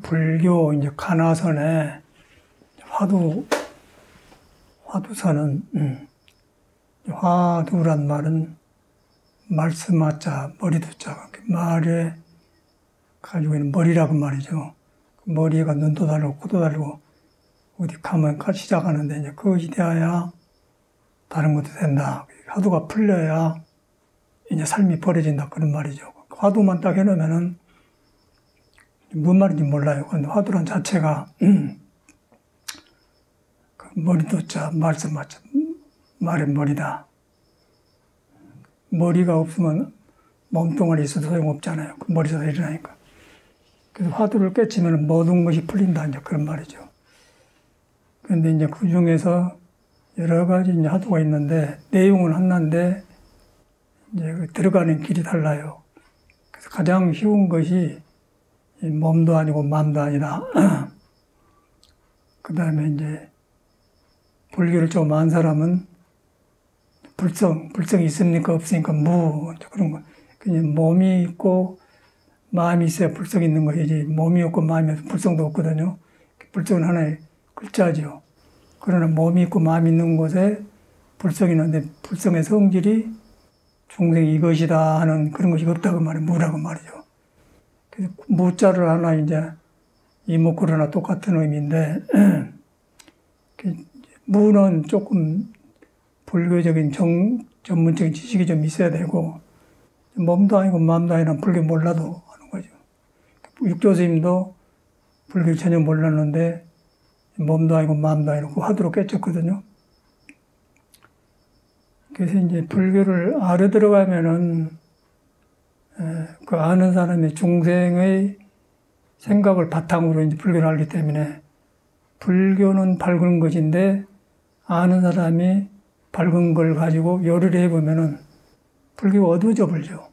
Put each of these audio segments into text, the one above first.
불교 이제 가나선에 화두선은 화두란 말은 말씀하자 머리두자 말에 가지고 있는 머리라고 말이죠. 머리가 눈도 다르고 코도 다르고 어디 가면 시작하는데 이제 그것이 되어야 다른 것도 된다. 화두가 풀려야 이제 삶이 벌어진다 그런 말이죠. 화두만 딱 해놓으면은 뭔 말인지 몰라요. 근데 화두란 자체가 그 머리두자 말씀하자 말의 머리다. 머리가 없으면 몸뚱아리 있어도 소용없잖아요. 그 머리에서 일어나니까. 그래서 화두를 깨치면 모든 것이 풀린다. 이제 그런 말이죠. 그런데 이제 그 중에서 여러 가지 이제 화두가 있는데 내용은 하나인데 이제 들어가는 길이 달라요. 그래서 가장 쉬운 것이 몸도 아니고 마음도 아니다. 그 다음에 이제 불교를 좀 아는 사람은 불성이 있습니까? 없으니까 그런 거. 그냥 몸이 있고 마음이 있어야 불성이 있는 것이지 몸이 없고 마음이 없으면 불성도 없거든요. 불성은 하나의 글자죠. 그러나 몸이 있고 마음이 있는 곳에 불성이 있는데 불성의 성질이 중생이 이것이다 하는 그런 것이 없다고 말이에요. 무라고 말이죠. 그래서 무자를 하나 이제 이목구로나 똑같은 의미인데 무는 조금 불교적인 전문적인 지식이 좀 있어야 되고 몸도 아니고 마음도 아니라 불교 몰라도 하는 거죠. 육조 스님도 불교 전혀 몰랐는데 몸도 아니고 마음도 아니고 그 화두로 깨쳤거든요. 그래서 이제 불교를 알아 들어가면은 그 아는 사람이 중생의 생각을 바탕으로 이제 불교를 알기 때문에 불교는 밝은 것인데 아는 사람이 밝은 걸 가지고 요리를 해보면은 불교가 어두워져 버리죠.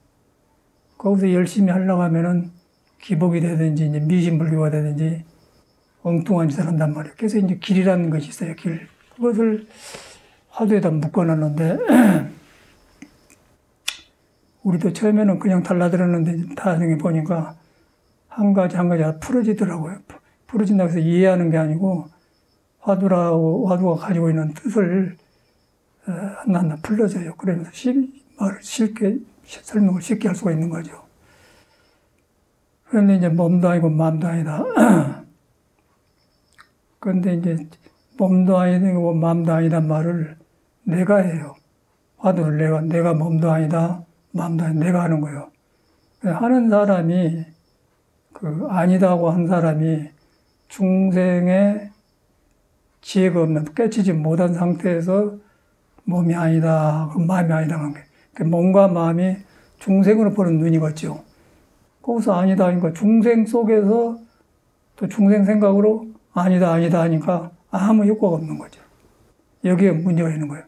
거기서 열심히 하려고 하면은 기복이 되든지 이제 미신불교가 되든지 엉뚱한 짓을 한단 말이에요. 그래서 이제 길이라는 것이 있어요. 길. 그것을 화두에다 묶어놨는데 우리도 처음에는 그냥 달라들었는데 나중에 보니까 한 가지 풀어지더라고요. 풀어진다고 해서 이해하는 게 아니고 화두가 가지고 있는 뜻을 하나하나 풀려져요. 그러면서 설명을 쉽게 할 수가 있는 거죠. 그런데 이제 몸도 아니고 마음도 아니다. 그런데 이제 몸도 아니고 마음도 아니다 말을 내가 해요. 화두를 내가 몸도 아니다, 마음도 아니다, 내가 하는 거예요. 하는 사람이, 아니다고 한 사람이 중생의 지혜가 없는, 깨치지 못한 상태에서 몸이 아니다, 마음이 아니다 하는 게. 몸과 마음이 중생으로 보는 눈이겠죠. 거기서 아니다 하니까 중생 속에서 또 중생 생각으로 아니다 하니까 아무 효과가 없는 거죠. 여기에 문제가 있는 거예요.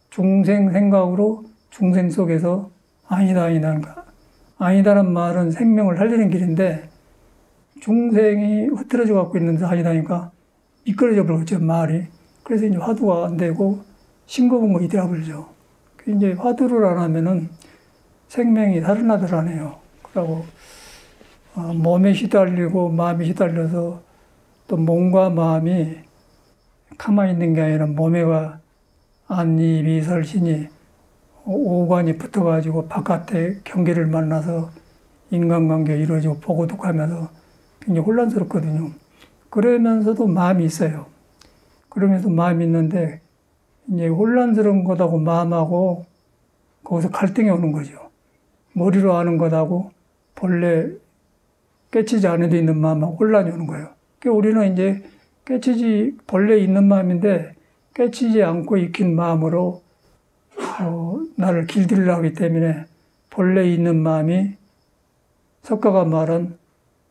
중생 생각으로 중생 속에서 아니다 하니까 아니다란 말은 생명을 살리는 길인데 중생이 흐트러져 갖고 있는데 아니다 하니까 미끄러져 버렸죠, 말이. 그래서 이제 화두가 안 되고 싱거운거이 되어버리죠. 이제 화두를 안 하면은 생명이 살아나더라네요. 그러고 몸에 시달리고 마음이 시달려서 또 몸과 마음이 가만히 있는 게 아니라 몸에가 안이, 미설, 신이 오관이 붙어가지고 바깥에 경계를 만나서 인간관계가 이루어지고 보고독하면서 굉장히 혼란스럽거든요. 그러면서도 마음이 있어요. 그러면서 마음이 있는데 이제 혼란스러운 것하고 마음하고 거기서 갈등이 오는 거죠. 머리로 아는 것하고 본래 깨치지 않은 데 있는 마음하고 혼란이 오는 거예요. 그러니까 우리는 이제 본래 있는 마음인데 깨치지 않고 익힌 마음으로 나를 길들이려 하기 때문에 본래 있는 마음이 석가가 말한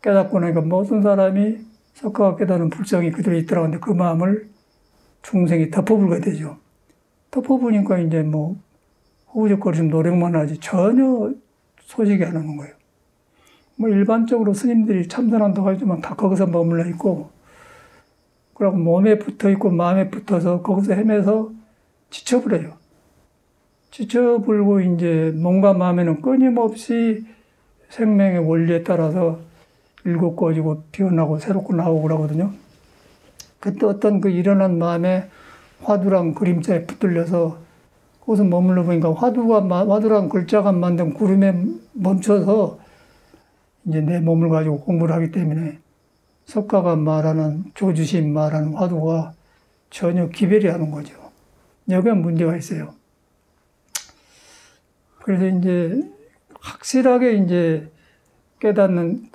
깨닫고 나니까 모든 사람이 석가가 깨닫는 불성이 그대로 있더라고 하는데 그 마음을 중생이 덮어불게 되죠. 덮어보니까 이제 허우적거리면서 노력만 하지 전혀 소식이 안 오는 거예요. 일반적으로 스님들이 참선한다고 하지만 다 거기서 머물러 있고, 그리고 몸에 붙어 있고 마음에 붙어서 거기서 헤매서 지쳐버려요. 지쳐버리고 이제 몸과 마음에는 끊임없이 생명의 원리에 따라서 일곱 꺼지고 피어나고 새롭고 나오고 그러거든요. 그때 어떤 그 일어난 마음에 화두랑 그림자에 붙들려서 거기서 머물러 보니까 화두랑 글자가 만든 구름에 멈춰서 이제 내 몸을 가지고 공부를 하기 때문에 석가가 말하는 조주심 말하는 화두가 전혀 기별이 하는 거죠. 여기에 문제가 있어요. 그래서 이제 확실하게 이제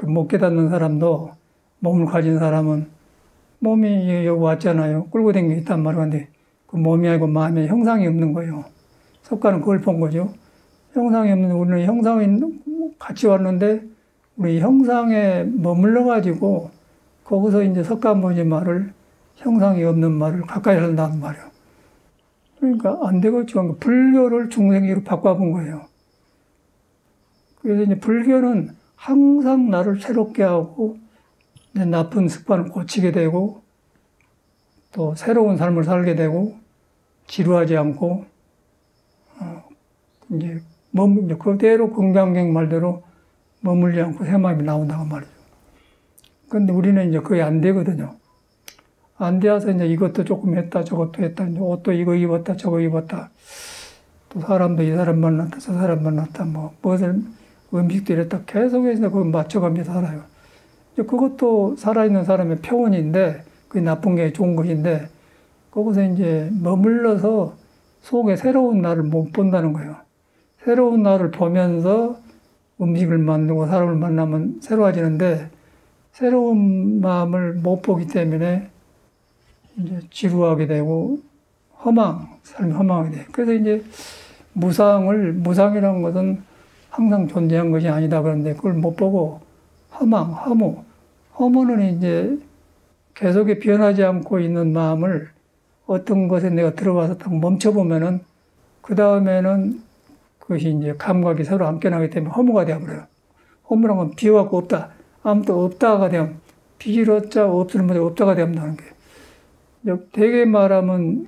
못 깨닫는 사람도 몸을 가진 사람은 몸이 여기 왔잖아요. 끌고 다니고 있단 말인데 그 몸이 아니고 마음에 형상이 없는 거예요. 석가는 그걸 본 거죠. 형상이 없는 우리는 형상이 같이 왔는데 우리 형상에 머물러 가지고 거기서 이제 석가모니 말을 형상이 없는 말을 가까이 한다는 말이에요. 그러니까 안 되겠죠. 불교를 중생기로 바꿔본 거예요. 그래서 이제 불교는 항상 나를 새롭게 하고 내 나쁜 습관을 고치게 되고 또 새로운 삶을 살게 되고 지루하지 않고 이제 그대로 금강경 말대로 머물지 않고 새 마음이 나온다고 말이죠. 근데 우리는 이제 그게 안 되거든요. 안 되어서 이제 이것도 조금 했다, 저것도 했다, 이제 옷도 이거 입었다, 저거 입었다. 또 사람도 이 사람 만났다, 저 사람 만났다, 무엇을 음식도 이랬다. 계속해서 그걸 맞춰가면서 살아요. 이제 그것도 살아있는 사람의 표현인데, 그게 나쁜 게 좋은 것인데, 거기서 이제 머물러서 속에 새로운 나를 못 본다는 거예요. 새로운 나를 보면서 음식을 만들고 사람을 만나면 새로워지는데, 새로운 마음을 못 보기 때문에 이제 지루하게 되고 삶이 허망하게 돼요. 그래서 이제 무상이라는 것은 항상 존재한 것이 아니다 그런데 그걸 못 보고 허무는 이제 계속에 변하지 않고 있는 마음을 어떤 것에 내가 들어가서 딱 멈춰보면은 그 다음에는 그것이 이제 감각이 서로 함께 나기 때문에 허무가 되어버려요. 허무란 건 비워갖고 없다. 아무것도 없다가 되면 비로자 없을 문제 없다가 된다는 게. 대개 말하면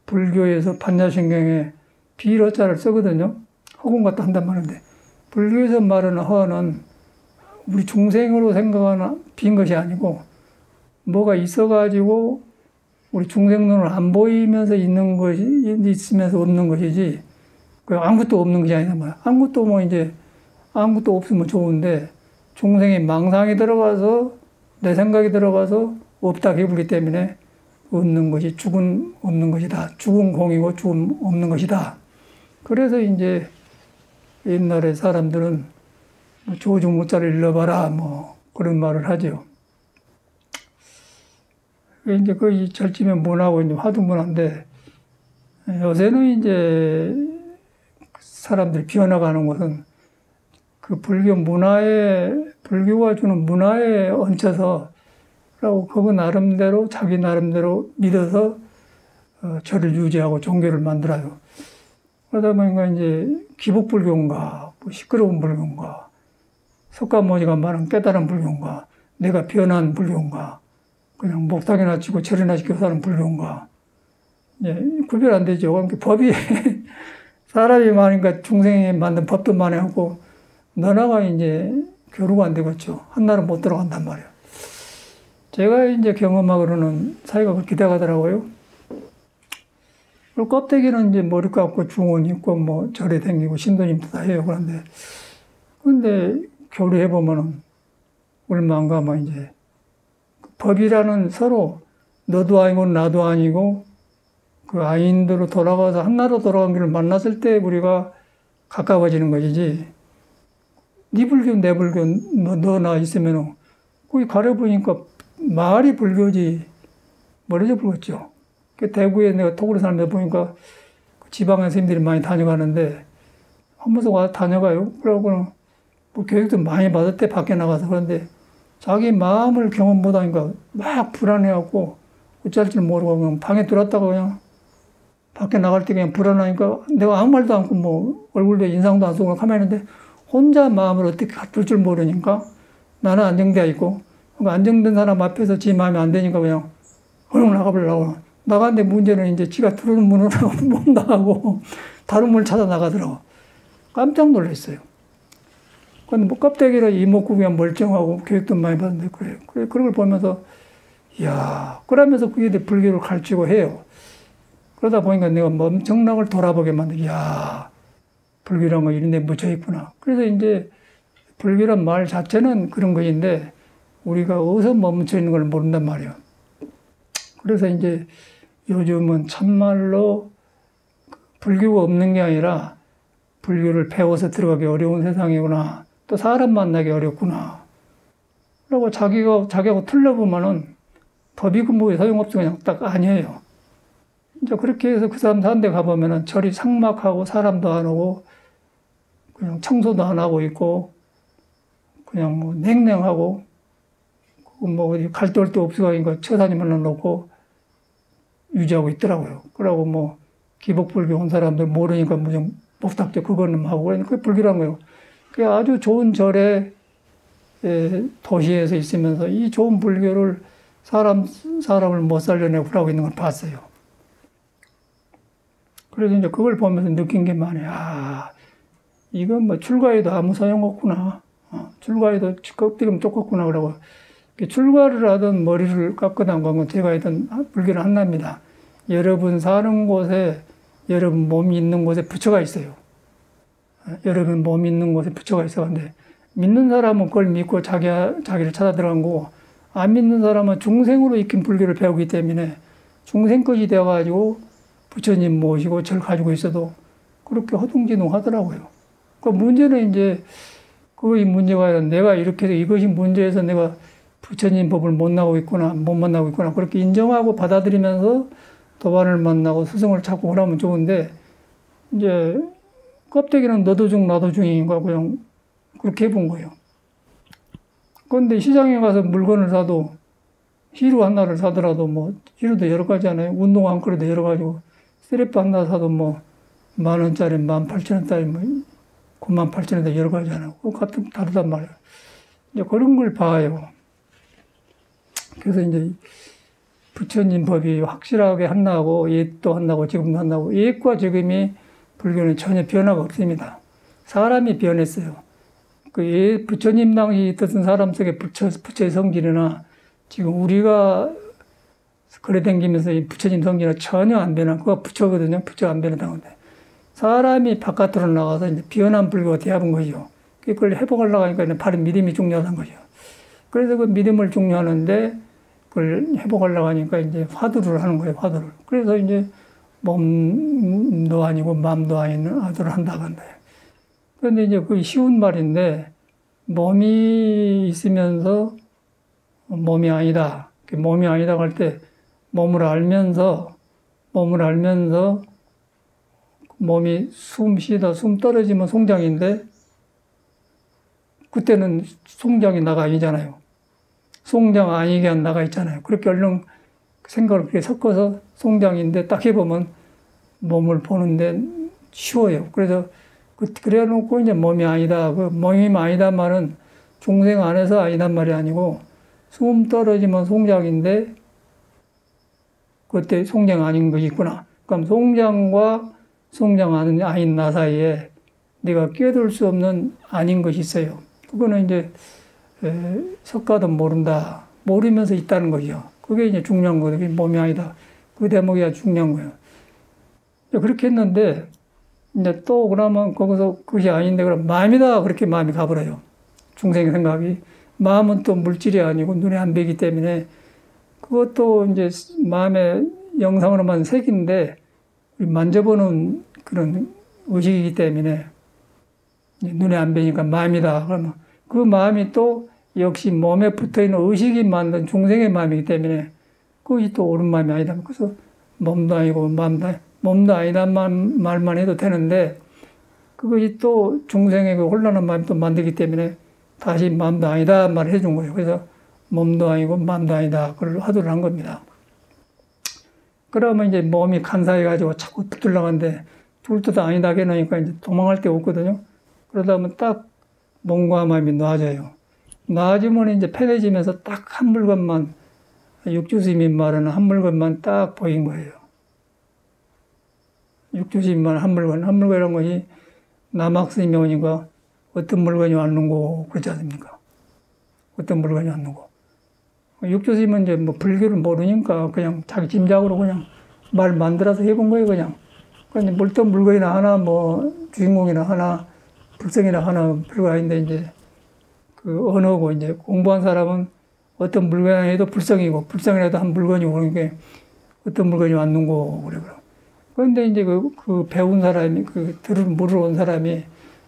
불교에서 반야신경에 비로자를 쓰거든요. 허공 같다 한단 말인데 불교에서 말하는 허는 우리 중생으로 생각하는 빈 것이 아니고 뭐가 있어가지고 우리 중생 눈을 안 보이면서 있는 것이 있으면서 없는 것이지 아무것도 없는 것이 아니다 말이야. 아무것도 없으면 좋은데 중생의 망상이 들어가서 내 생각이 들어가서 없다 해보기 때문에 없는 것이 없는 것이다. 죽은 공이고 죽음 없는 것이다. 그래서 이제 옛날에 사람들은 조중무자를 일러봐라 그런 말을 하죠. 이제 그 절집의 문화고 이제 화두문화인데 요새는 이제 사람들이 비어나가는 것은 그 불교가 주는 문화에 얹혀서 그리고 그거 나름대로 자기 나름대로 믿어서 절을 유지하고 종교를 만들어요. 그러다 보니까 이제 기복불교인가, 시끄러운 불교인가, 석가모니가 말한 깨달은 불교인가, 내가 변한 불교인가, 그냥 목상이나 치고 절이나 시켜 사는 불교인가, 구별 안 되죠. 그러니까 법이 사람이 많으니까 중생이 만든 법도 많아갖고 너나가 이제 교류가 안 되겠죠. 한나라 못 들어간단 말이에요. 제가 이제 경험하고는 사이가 그렇게 돼가더라고요. 그리고 껍데기는 이제 머리 감고 중원 입고 절에 다니고 신도님도 다 해요. 근데 교류해보면은 얼마 안 가면 이제 법이라는 서로 너도 아니고 나도 아니고 그 아인들로 돌아가서 한나라로 돌아간 길을 만났을 때 우리가 가까워지는 것이지 네 불교 내 불교 너 나 있으면은 거기 가려보니까 말이 불교지 멀어져 불었죠. 대구에 내가 토구로 사는데 보니까 지방에 선생님들이 많이 다녀가는데 한 번씩 와서 다녀가요. 그러고는 교육도 많이 받을 때 밖에 나가서 그런데 자기 마음을 경험 못하니까 막 불안해갖고 어쩔 줄 모르고 그냥 방에 들어왔다가 그냥 밖에 나갈 때 그냥 불안하니까 내가 아무 말도 않고 얼굴도 인상도 안 쓰고 가만히 있는데 혼자 마음을 어떻게 가둘 줄 모르니까 나는 안정되어 있고 안정된 사람 앞에서 지 마음이 안 되니까 그냥 얼른 나가보려고 나가는데 문제는 이제 지가 들어오는 문을 못 나가고 다른 문을 찾아 나가더라고. 깜짝 놀랐어요. 근데 뭐 껍데기로 이목구비가 멀쩡하고 교육도 많이 받는데 그래요. 그런 걸 보면서 이야, 그러면서 그게 불교를 가르치고 해요. 그러다 보니까 내가 정락을 돌아보게 만들어. 이야, 불교란 거 이런 데 묻혀 있구나. 그래서 이제 불교란 말 자체는 그런 것인데 우리가 어디서 멈춰 있는 걸 모른단 말이에요. 그래서 이제 요즘은 참말로 불교가 없는 게 아니라 불교를 배워서 들어가기 어려운 세상이구나. 또 사람 만나기 어렵구나. 그리고 자기하고 틀려보면은 법이고 뭐 소용없어. 그냥 딱 아니에요. 이제 그렇게 해서 그 사람 사는 데 가보면은 절이 삭막하고 사람도 안 오고 그냥 청소도 안 하고 있고 그냥 뭐 냉랭하고 뭐 어디 갈 데도 없어가니까 처사님을 놓고 유지하고 있더라고요. 그러고 뭐 기복불교 온 사람들 모르니까 무슨 목탁제 그거는 하고 그러니까 그게 불교란 거예요. 그게 아주 좋은 절에 도시에서 있으면서 이 좋은 불교를 사람을 못 살려내고 그러고 있는 걸 봤어요. 그래서 이제 그걸 보면서 느낀 게 많아요. 아, 이건 뭐 출가해도 아무 소용없구나. 출가해도 껍데기면 똑같구나. 그러고 출가를 하든 머리를 깎거나 건 제가 하던 불교는 하나입니다. 여러분 사는 곳에 여러분 몸이 있는 곳에 부처가 있어요. 여러분 몸이 있는 곳에 부처가 있어. 근데 믿는 사람은 그걸 믿고 자기를 찾아 들어간 거고 안 믿는 사람은 중생으로 익힌 불교를 배우기 때문에 중생까지 되어가지고 부처님 모시고 절 가지고 있어도 그렇게 허둥지둥 하더라고요. 그 문제는 이제 그의 문제가 아니라 내가 이렇게 해서 이것이 문제에서 내가 부처님 법을 못 만나고 있구나. 그렇게 인정하고 받아들이면서 도반을 만나고 스승을 찾고 그러면 좋은데 이제 껍데기는 너도 중 나도 중인가 그냥 그렇게 해본 거예요. 그런데 시장에 가서 물건을 사도 히루 하나를 사더라도 뭐 히루도 여러 가지 하나요. 운동 한 그릇도 여러 가지고 쓰레빠 하나 사도 뭐 10,000원짜리, 18,000원짜리 뭐 98,000원짜리 여러 가지 하나요. 그거 같은 다르단 말이에요. 이제 그런 걸 봐요. 그래서 이제 부처님 법이 확실하게 한다고 옛도 한다고 지금도 한다고 옛과 지금이 불교는 전혀 변화가 없습니다. 사람이 변했어요. 그 부처님 당시 있었던 사람 속에 부처의 성질이나 지금 우리가 그래 댕기면서 이 부처님 성질은 전혀 안 변한 그거 부처거든요. 부처 안 변하다는데 사람이 바깥으로 나가서 이제 변한 불교가 되어본 거죠. 그걸 회복하려고 하니까 바로 믿음이 중요하다는 거죠. 그래서 그 믿음을 중요하는데 그걸 회복하려고 하니까 이제 화두를 하는 거예요. 화두를. 그래서 이제 몸도 아니고 마음도 아닌 화두를 한다고 한다. 그런데 이제 그게 쉬운 말인데 몸이 있으면서 몸이 아니다. 몸이 아니다 할 때 몸을 알면서 몸이 숨 쉬다 숨 떨어지면 송장인데 그때는 송장이 나가 아니잖아요. 송장 아니게 한 나가 있잖아요. 그렇게 얼른 생각을 그렇게 섞어서 송장인데 딱 해보면 몸을 보는데 쉬워요. 그래서 그래 놓고 이제 몸이 아니다. 그 몸이 아니다 말은 중생 안에서 아니단 말이 아니고 숨 떨어지면 송장인데 그때 송장 아닌 것이 있구나. 그럼 송장과 송장 아닌 나 사이에 내가 끼어들 수 없는 아닌 것이 있어요. 그거는 이제 석가도 모른다. 모르면서 있다는 거죠. 그게 이제 중요한 거예요. 몸이 아니다. 그 대목이 아주 중요한 거예요. 그렇게 했는데 이제 또 그러면 거기서 그것이 아닌데 그럼 마음이다. 그렇게 마음이 가버려요. 중생의 생각이. 마음은 또 물질이 아니고 눈에 안 뵈기 때문에 그것도 이제 마음의 영상으로만 색인데 만져보는 그런 의식이기 때문에 눈에 안 뵈니까 마음이다. 그러면 그 마음이 또 역시 몸에 붙어있는 의식이 만든 중생의 마음이기 때문에 그것이 또 옳은 마음이 아니다. 그래서 몸도 아니고 몸도 아니다 말만 해도 되는데 그것이 또 중생의 그 혼란한 마음이 또 만들기 때문에 다시 마음도 아니다 말을 해준 거예요. 그래서 몸도 아니고 마음도 아니다. 그걸 화두를 한 겁니다. 그러면 이제 몸이 간사해가지고 자꾸 붙으려고 하는데 둘 다 아니다 해놓으니까 이제 도망갈 데가 없거든요. 그러다 보면 딱 몸과 마음이 나아져요. 나아지면 이제 편해지면서 딱 한 물건만, 육주스님이 말하는 한 물건만 딱 보인 거예요. 육주스님만 한 물건 이런 것이 남학스님이 오니까 어떤 물건이 왔는고 그렇지 않습니까? 어떤 물건이 왔는고. 육조스님은 이제 뭐 불교를 모르니까 그냥 자기 짐작으로 그냥 말 만들어서 해본 거예요, 그냥. 그러니까 어떤 물건이나 하나, 뭐 주인공이나 하나, 불성이나 하나 별거 아닌데 이제 그 언어고 이제 공부한 사람은 어떤 물건이라도 불성이고 불성이라도 한 물건이 오는 게 어떤 물건이 왔는고 그래. 그런데 이제 그 배운 사람이 물으러 온 사람이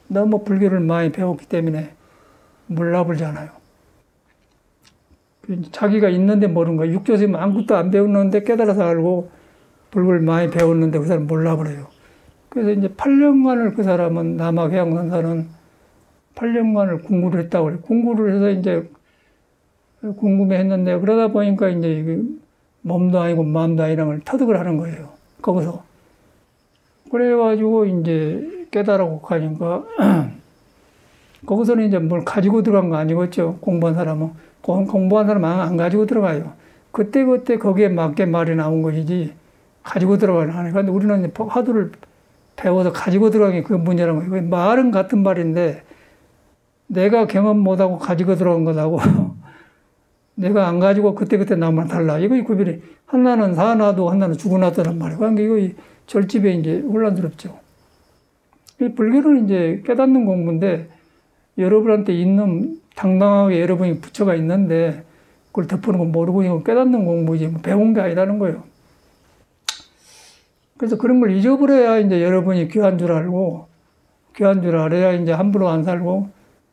너무 불교를 많이 배웠기 때문에 몰라불잖아요. 자기가 있는데 모르는 거야. 육조스님 아무것도 안 배웠는데 깨달아서 알고 불교를 많이 배웠는데 그 사람 몰라버려요. 그래서 이제 8년간을 그 사람은 남학해양선사는 8년간을 공부를 했다고 그래요. 공부를 해서 이제 궁금해했는데 그러다 보니까 이제 몸도 아니고 마음도 아니라는 걸 터득을 하는 거예요. 거기서. 그래가지고 이제 깨달아고 가니까 거기서는 이제 뭘 가지고 들어간 거 아니겠죠. 공부한 사람은. 공부한 사람은 안 가지고 들어가요. 그때그때 거기에 맞게 말이 나온 것이지 가지고 들어가는 하니까. 근데 우리는 화두를 배워서 가지고 들어가는 게 그 문제라는 거예요. 말은 같은 말인데 내가 경험 못하고 가지고 들어간 것하고 내가 안 가지고 그때그때 나만 달라. 이거 구별이 하나는 사놔도 하나는 죽어놨다는 말이에요. 그러니까 이거 절집에 이제 혼란스럽죠. 이 불교는 이제 깨닫는 공부인데 여러분한테 있는 당당하게 여러분이 부처가 있는데 그걸 덮어놓은 거 모르고 이거 깨닫는 공부지 뭐 배운 게 아니라는 거예요. 그래서 그런 걸 잊어버려야 이제 여러분이 귀한 줄 알고 귀한 줄 알아야 이제 함부로 안 살고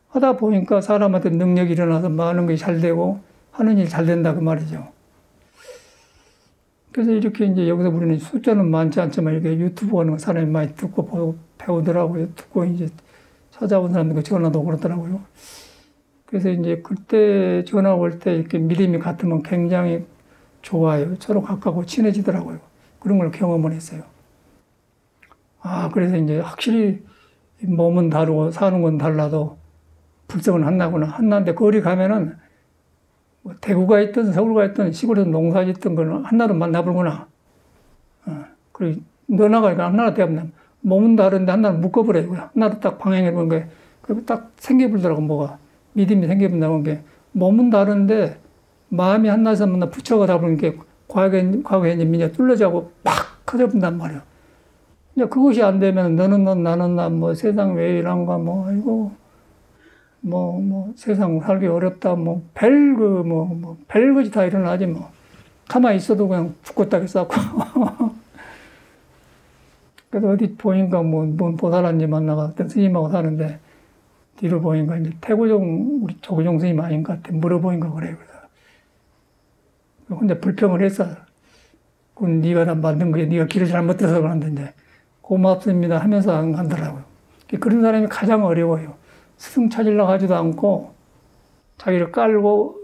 하다 보니까 사람한테 능력이 일어나서 많은 것이 잘 되고 하는 일 잘 된다 그 말이죠. 그래서 이렇게 이제 여기서 우리는 숫자는 많지 않지만 이렇게 유튜브 하는 거 사람이 많이 듣고 배우더라고요. 듣고 이제 찾아온 사람들 전화도 그렇더라고요. 그래서 이제 그때 전화 올 때 이렇게 믿음이 같으면 굉장히 좋아요. 서로 가깝고 친해지더라고요. 그런 걸 경험을 했어요. 그래서 이제 확실히 몸은 다르고 사는 건 달라도 불성은 하나구나. 하나인데 거리 가면은 뭐 대구가 있든 서울가 있든 시골에서 농사 짓던 거는 하나로 만나보구나. 그리고 너나가 하나로 되면 몸은 다른데 하나를 묶어버려요. 하나로 딱 방향해보는 게, 그리고 딱 생겨불더라고, 뭐가. 믿음이 생겨본다는 게, 몸은 다른데 마음이 하나에서 만나 붙여가다 보니까 과거에 이제 민이 뚫려자고 팍 커져본단 말이야. 이제 그것이 안 되면 너는 너, 나는 나, 뭐 세상 왜 이런가, 뭐, 아이고, 세상 살기 어렵다, 별것이 다 일어나지, 뭐. 가만히 있어도 그냥 죽겠다고 싸고. 그래서 어디 보니까 뭔 보살한지 만나가 어떤 스님하고 사는데, 뒤로 보니까 이제 태고종, 우리 조고종 스님 아닌 것 같아. 물어보니까 그래요. 근데 불평을 했어. 그건 네가 다 만든 거야. 네가 길을 잘못 들어서 그러는데, 고맙습니다 하면서 안 간다라고요. 그런 사람이 가장 어려워요. 스승 찾으려고 하지도 않고 자기를 깔고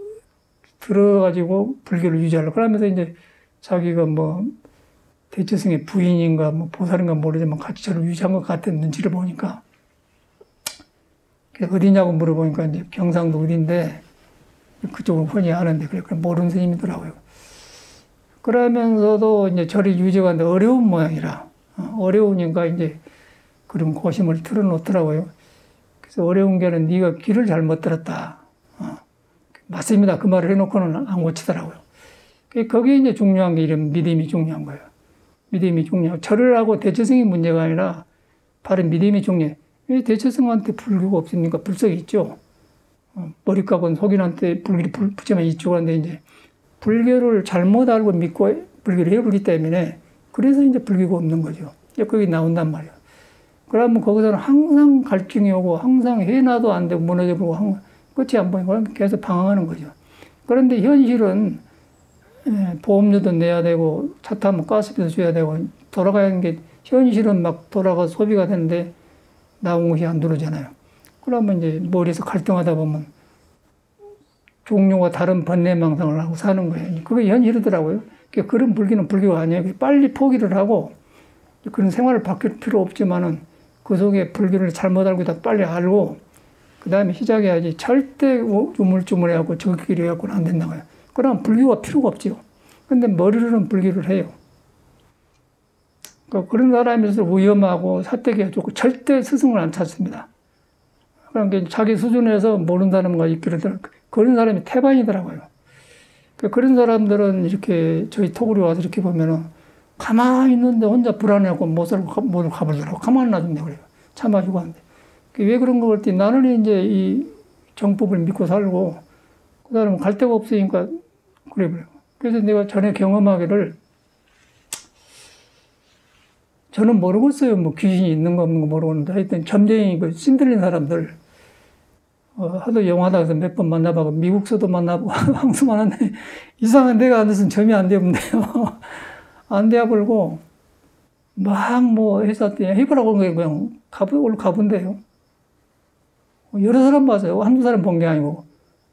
들어가지고 불교를 유지하려고 그러면서 이제 자기가 뭐 대처승의 부인인가 뭐 보살인가 모르지만 같이 저를 유지한 것 같은 눈치를 보니까 어디냐고 물어보니까 이제 경상도 어딘데 그쪽은 흔히 아는데 그래 모르는 스님이더라고요. 그러면서도 이제 저를 유지하는데 어려운 모양이라 어려우니까 이제 그런 고심을 틀어놓더라고요. 그래서 어려운 게는 네가 길을 잘못 들었다. 맞습니다. 그 말을 해놓고는 안 고치더라고요. 거기에 이제 중요한 게 이런 믿음이 중요한 거예요. 믿음이 중요하고 절을 하고 대처성이 문제가 아니라 바로 믿음이 중요해. 왜 대처성한테 불교가 없습니까? 불성이 있죠. 머리 깎은 속인한테 불교를 붙이면 이쪽 한데 이제 불교를 잘못 알고 믿고 불교를 해버리기 때문에 그래서 이제 불교가 없는 거죠. 거기 나온단 말이에요. 그러면 거기서는 항상 갈증이 오고 항상 해놔도 안 되고 무너져버리고 끝이 안 보이고 계속 방황하는 거죠. 그런데 현실은 보험료도 내야 되고 차 타면 가스비도 줘야 되고 돌아가는 게 현실은 막 돌아가 소비가 되는데 나온 것이 안 들어오잖아요. 그러면 이제 머리에서 갈등하다 보면 종류가 다른 번뇌망상을 하고 사는 거예요. 그게 현실이더라고요. 그런 불교는 불교가 아니에요. 빨리 포기를 하고 그런 생활을 바뀔 필요 없지만은 그 속에 불교를 잘못 알고 있다 빨리 알고 그 다음에 시작해야지. 절대 우물쭈물해갖고 저 길이 해갖고는 안 된다고요. 그럼 불교가 필요가 없죠. 근데 머리로는 불교를 해요. 그러니까 그런 사람일수록 위험하고 사택이 좋고 절대 스승을 안 찾습니다. 그러니까 자기 수준에서 모르는 사람과 있기를 그런 사람이 태반이더라고요. 그런 사람들은 이렇게 저희 토굴에 와서 이렇게 보면은 가만히 있는데 혼자 불안해하고 못을 가버리더라고. 가만히 놔둔다 그래요. 참아주고 한데. 왜 그런 거 같지? 나는 이제 이 정법을 믿고 살고 그 사람은 갈 데가 없으니까 그래 버려요. 그래서 내가 전에 경험하기를 저는 모르겠어요. 뭐 귀신이 있는 거 없는 거 모르겠는데 하여튼 점쟁이 그 신들린 사람들 하도 영화다에서 몇 번 만나보고 미국서도 만나보고 항상 만났는데 이상한 데가 앉아서는 점이 안 되었는데요. 안 되어버리고 막 뭐 했었더니 해보라고 한 거예요. 그냥 올라 가본대요. 여러 사람 봤어요. 한두 사람 본 게 아니고.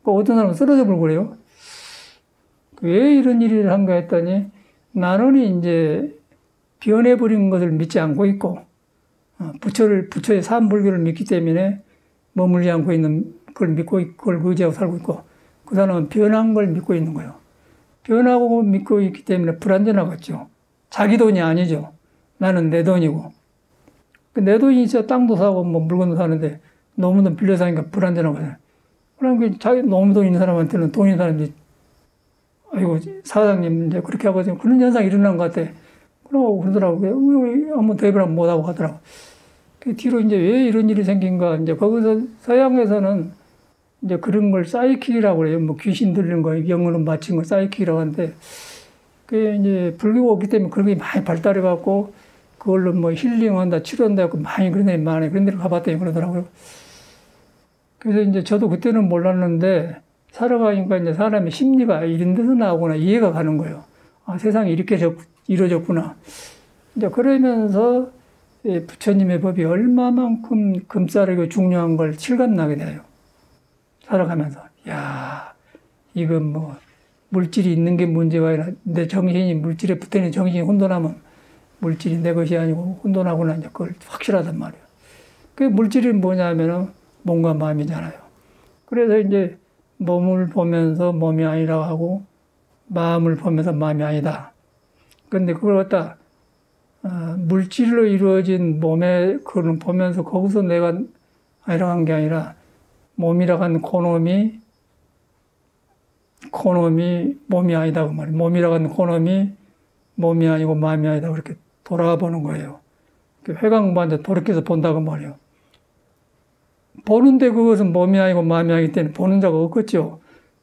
어떤 사람은 쓰러져 버리고 그래요. 왜 이런 일을 한가 했더니 나는 이제 변해버린 것을 믿지 않고 있고 부처의 삼불교를 믿기 때문에 머물지 않고 있는 걸 믿고 그걸 의지하고 살고 있고 그 사람은 변한 걸 믿고 있는 거예요. 변하고 믿고 있기 때문에 불안전하겠죠. 자기 돈이 아니죠. 나는 내 돈이고. 내 돈이 있어 땅도 사고 뭐 물건도 사는데 너무 돈 빌려 사니까 불안전하거든요. 그럼 자기 너무 돈 있는 사람한테는 돈 있는 사람들이 아이고 사장님 이제 그렇게 하거든요. 그런 현상이 일어난 것 같아. 그러고 그러더라고요. 한번 더 해보라고 못하고 하더라고. 그 뒤로 이제 왜 이런 일이 생긴가. 이제 거기서 서양에서는 이제 그런 걸 사이킥이라고 그래요. 뭐 귀신 들리는 거, 영어로 맞힌 걸 사이킥이라고 하는데, 그게 이제 불교가 없기 때문에 그런 게 많이 발달해갖고, 그걸로 뭐 힐링한다, 치료한다, 많이 그런 데 많이 그런 데를 가봤더니 그러더라고요. 그래서 이제 저도 그때는 몰랐는데, 살아가니까 이제 사람의 심리가 이런 데서 나오구나 이해가 가는 거예요. 아, 세상이 이렇게 이루어졌구나. 이제 그러면서 부처님의 법이 얼마만큼 금싸르고 중요한 걸 실감나게 돼요. 살아가면서. 야, 이건 뭐, 물질이 있는 게 문제가 아니라 내 정신이 물질에 붙어있는 정신이 혼돈하면 물질이 내 것이 아니고 혼돈하고나 이제 그걸 확실하단 말이에요. 그 물질이 뭐냐면은 몸과 마음이잖아요. 그래서 이제 몸을 보면서 몸이 아니라고 하고 마음을 보면서 마음이 아니다. 그런데 그걸 갖다 물질로 이루어진 몸에 그걸 보면서 거기서 내가 아니라고 한 게 아니라 몸이라고 하는 그놈이 몸이 아니다 그 말이에요. 몸이라고 하는 그놈이 몸이 아니고 마음이 아니다 그렇게 돌아가 보는 거예요. 회광부한테 돌이켜서 본다고 말이에요. 보는데 그것은 몸이 아니고 마음이 아니기 때문에 보는 자가 없겠죠.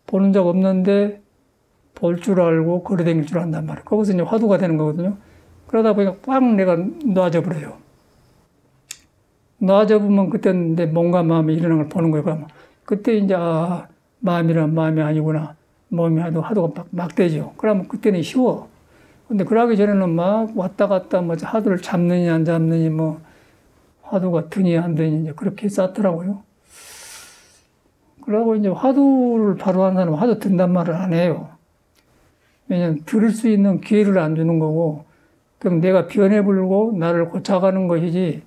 보는 자가 없는데 볼 줄 알고 걸어다닐 줄 안단 말이에요. 거기서 이제 화두가 되는 거거든요. 그러다 보니까 꽉 내가 놔져 버려요. 놔져 보면 그때는 내 몸과 마음이 일어나는 걸 보는 거예요. 그러면 그때 이제 마음이란 마음이 아니구나. 몸이 하도가 막 되죠. 그러면 그때는 쉬워. 근데 그러기 전에는 막 왔다 갔다 뭐 화두를 잡느니 안 잡느니 뭐 화두가 드니 안 드니 이제 그렇게 쌓더라고요. 그러고 이제 화두를 바로 하는 사람은 화두 든단 말을 안 해요. 왜냐면 들을 수 있는 기회를 안 주는 거고, 그럼 내가 변해버리고 나를 고쳐가는 것이지,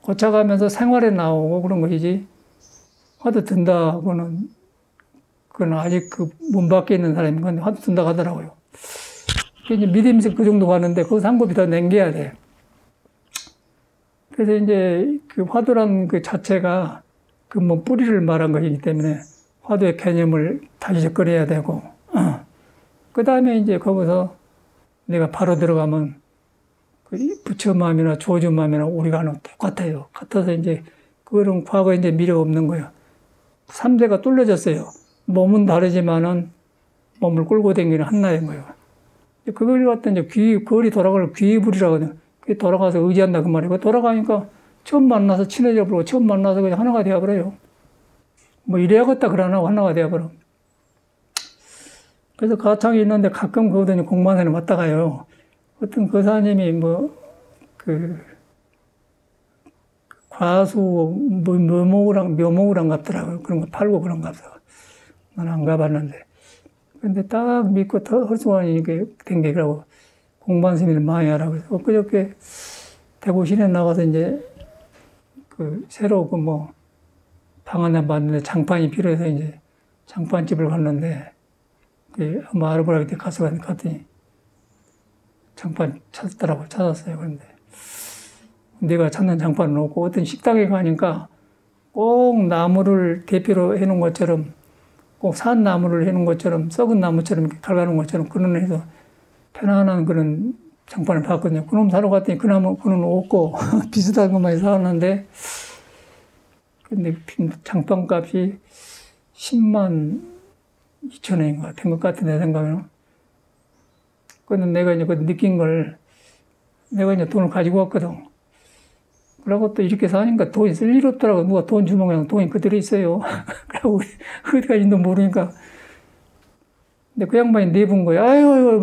고쳐가면서 생활에 나오고 그런 것이지, 화두 든다고는, 그건 아직 그 문 밖에 있는 사람인 건데, 화두 든다고 하더라고요. 이제 믿음에서 그 정도 가는데, 거기서 한 곱이 더 남겨야 돼. 그래서 이제 그 화두란 그 자체가 그 뭐 뿌리를 말한 것이기 때문에 화두의 개념을 다시 접근해야 되고, 그 다음에 이제 거기서 내가 바로 들어가면 그 부처 마음이나 조주 마음이나 우리가 하는 똑같아요. 같아서 이제 그거는 과거에 이제 미래가 없는 거예요. 3대가 뚫려졌어요. 몸은 다르지만은 몸을 끌고 다니는 한나인 거예요. 그걸 갖다 이제 거리 돌아가는 귀불이라고 하거든요. 그게 돌아가서 의지한다 그 말이에요. 돌아가니까 처음 만나서 친해져 버리고 처음 만나서 그냥 하나가 되어버려요. 뭐 이래야겠다 그러나 하나가 되어버려. 그래서 가창이 있는데 가끔 거기더니 공만회는 왔다 가요. 어떤 거사님이 과수, 묘목이랑 같더라고요. 그런 거 팔고 그런가 보다. 난 안 가봤는데. 근데 딱 믿고 헐수관이 된 게 그러고 공반스님을 많이 하라고 그래서 엊그저께 대구 시내 나가서 이제 새로 방 하나 봤는데 장판이 필요해서 이제 장판집을 갔는데 한번 알아보라 그때 갔더니 장판 찾았어요. 그런데 내가 찾는 장판은 없고 어떤 식당에 가니까 꼭 나무를 대표로 해놓은 것처럼, 꼭 산 나무를 해놓은 것처럼, 썩은 나무처럼 이렇게 갈가놓은 것처럼 그런 해서 편안한 그런 장판을 봤거든요. 그놈 사러 갔더니 그 나무, 그놈 없고 비슷한 것만 사왔는데, 근데 장판값이 10만 2천 원인 것 같은 내 생각에는. 근데 내가 이제 그 느낀 걸, 내가 이제 돈을 가지고 왔거든. 그러고 또 이렇게 사니까 돈이 쓸 일 없더라고. 누가 돈 주면 그냥 돈이 그대로 있어요. 그러고 어디 가진도 모르니까. 근데 그 양반이 내본 거예요. 아유,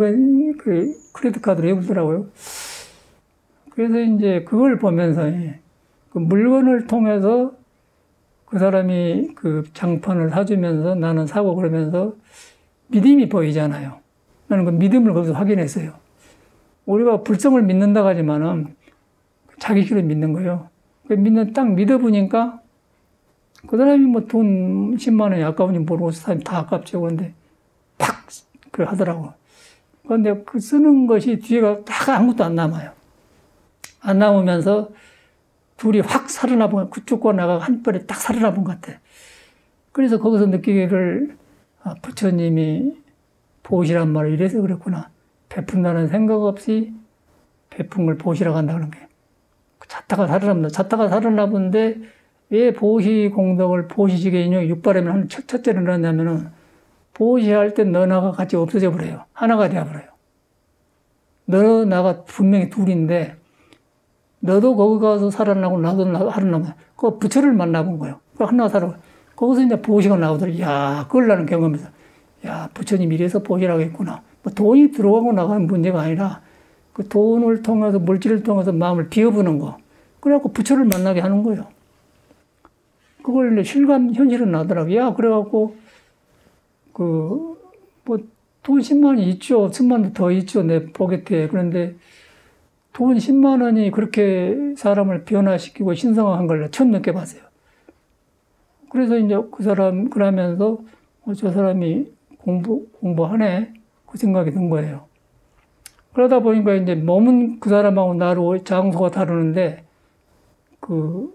그 크레딧 카드로 해보더라고요. 그래서 이제 그걸 보면서 그 물건을 통해서 그 사람이 그 장판을 사주면서 나는 사고 그러면서 믿음이 보이잖아요. 나는 그 믿음을 거기서 확인했어요. 우리가 불성을 믿는다고 하지만은 자기 길을 믿는 거예요. 딱 믿어보니까 그 사람이 뭐 돈 10만 원이 아까운지 모르고 사람이 다 아깝죠. 그런데 팍! 그 하더라고. 그런데 그 쓰는 것이 뒤에가 딱 아무것도 안 남아요. 안 남으면서 둘이 확 살아나본, 그쪽과 나가 한 번에 딱 살아나본 것 같아. 그래서 거기서 느끼기를, 아, 부처님이 보시란 말을 이래서 그랬구나. 베푼다는 생각 없이 베푼 걸 보시라고 한다는 게. 잣다가 살아납니다. 잣다가 살아나본데 왜 보시 공덕을 보시지게 인용 육바람을 한 첫째로 넣었냐면은 보시할 때 너 나가 같이 없어져 버려요. 하나가 되어버려요. 너 나가 분명히 둘인데 너도 거기 가서 살아나고 나도 살아나고 그 부처를 만나본 거예요. 그 하나 살아. 거기서 이제 보시가 나오더라고요. 야, 그걸 나는 경험해서 야, 부처님 이래서 보시라고 했구나. 뭐 돈이 들어가고 나가는 문제가 아니라 그 돈을 통해서 물질을 통해서 마음을 비워보는 거. 그래갖고 부처를 만나게 하는 거예요. 그걸 이제 실감, 현실은 나더라고요. 야, 그래갖고, 돈 10만 원이 있죠. 10만 원 더 있죠. 내 포켓에. 그런데 돈 10만 원이 그렇게 사람을 변화시키고 신성한 걸 처음 느껴봤어요. 그래서 이제 그 사람, 그러면서 저 사람이 공부하네. 그 생각이 든 거예요. 그러다 보니까 이제 몸은 그 사람하고 나로 장소가 다르는데 그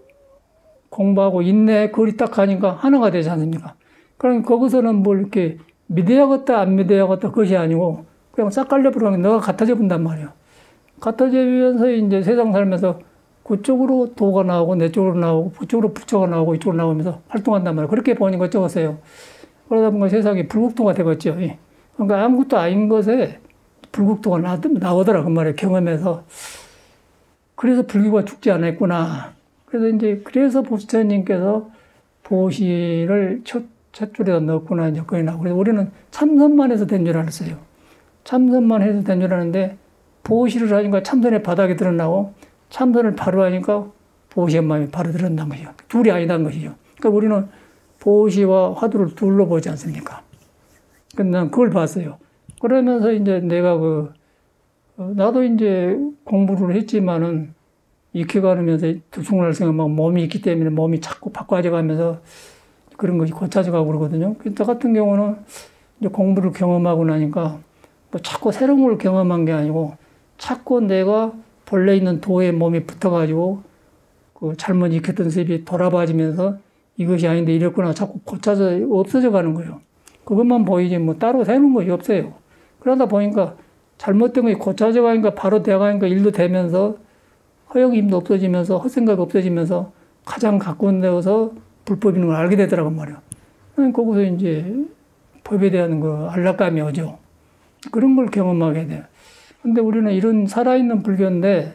공부하고 인내 거리 딱 가니까 하나가 되지 않습니까? 그러니까 거기서는 뭘 이렇게 믿어야겠다 안 믿어야겠다 그것이 아니고 그냥 싹 깔려버리면 너가 같아져 본단 말이에요. 같아지면서 이제 세상 살면서 그쪽으로 도가 나오고 내 쪽으로 나오고 그쪽으로 부처가 나오고 이쪽으로 나오면서 활동한단 말이에요. 그렇게 보니까 적었어요. 그러다 보니까 세상이 불국토가 되겠죠. 그러니까 아무것도 아닌 것에 불국토가 나오더라 그 말이에요. 경험해서. 그래서 불교가 죽지 않았구나. 그래서 부처님께서 보시를 첫 줄에다 넣었구나 이제 거기 나오고. 그래서 우리는 참선만 해서 된 줄 알았어요. 참선만 해서 된 줄 알았는데 보시를 하니까 참선의 바닥에 드러나고 참선을 바로 하니까 보시의 마음이 바로 드러난다는 것이죠. 둘이 아니다는 것이죠. 그러니까 우리는 보시와 화두를 둘로 보지 않습니까? 근데 난 그걸 봤어요. 그러면서 이제 내가 나도 이제 공부를 했지만은 익혀가면서 두승을 생각하면 몸이 있기 때문에 몸이 자꾸 바꿔져 가면서 그런 것이 고쳐져 가고 그러거든요. 저 같은 경우는 이제 공부를 경험하고 나니까 뭐 자꾸 새로운 걸 경험한 게 아니고 자꾸 내가 본래 있는 도에 몸이 붙어가지고 그 잘못 익혔던 습이 돌아봐지면서 이것이 아닌데 이랬구나 자꾸 고쳐져 없어져 가는 거예요. 그것만 보이지 뭐 따로 세우는 것이 없어요. 그러다 보니까 잘못된 것이 고쳐져 가니까 바로 돼가니까 일도 되면서 허영임도 없어지면서 헛생각이 없어지면서 가장 가까운 데서 불법이 있는 걸 알게 되더라고 말이야. 거기서 이제 법에 대한 그 안락감이 오죠. 그런 걸 경험하게 돼요. 근데 우리는 이런 살아있는 불교인데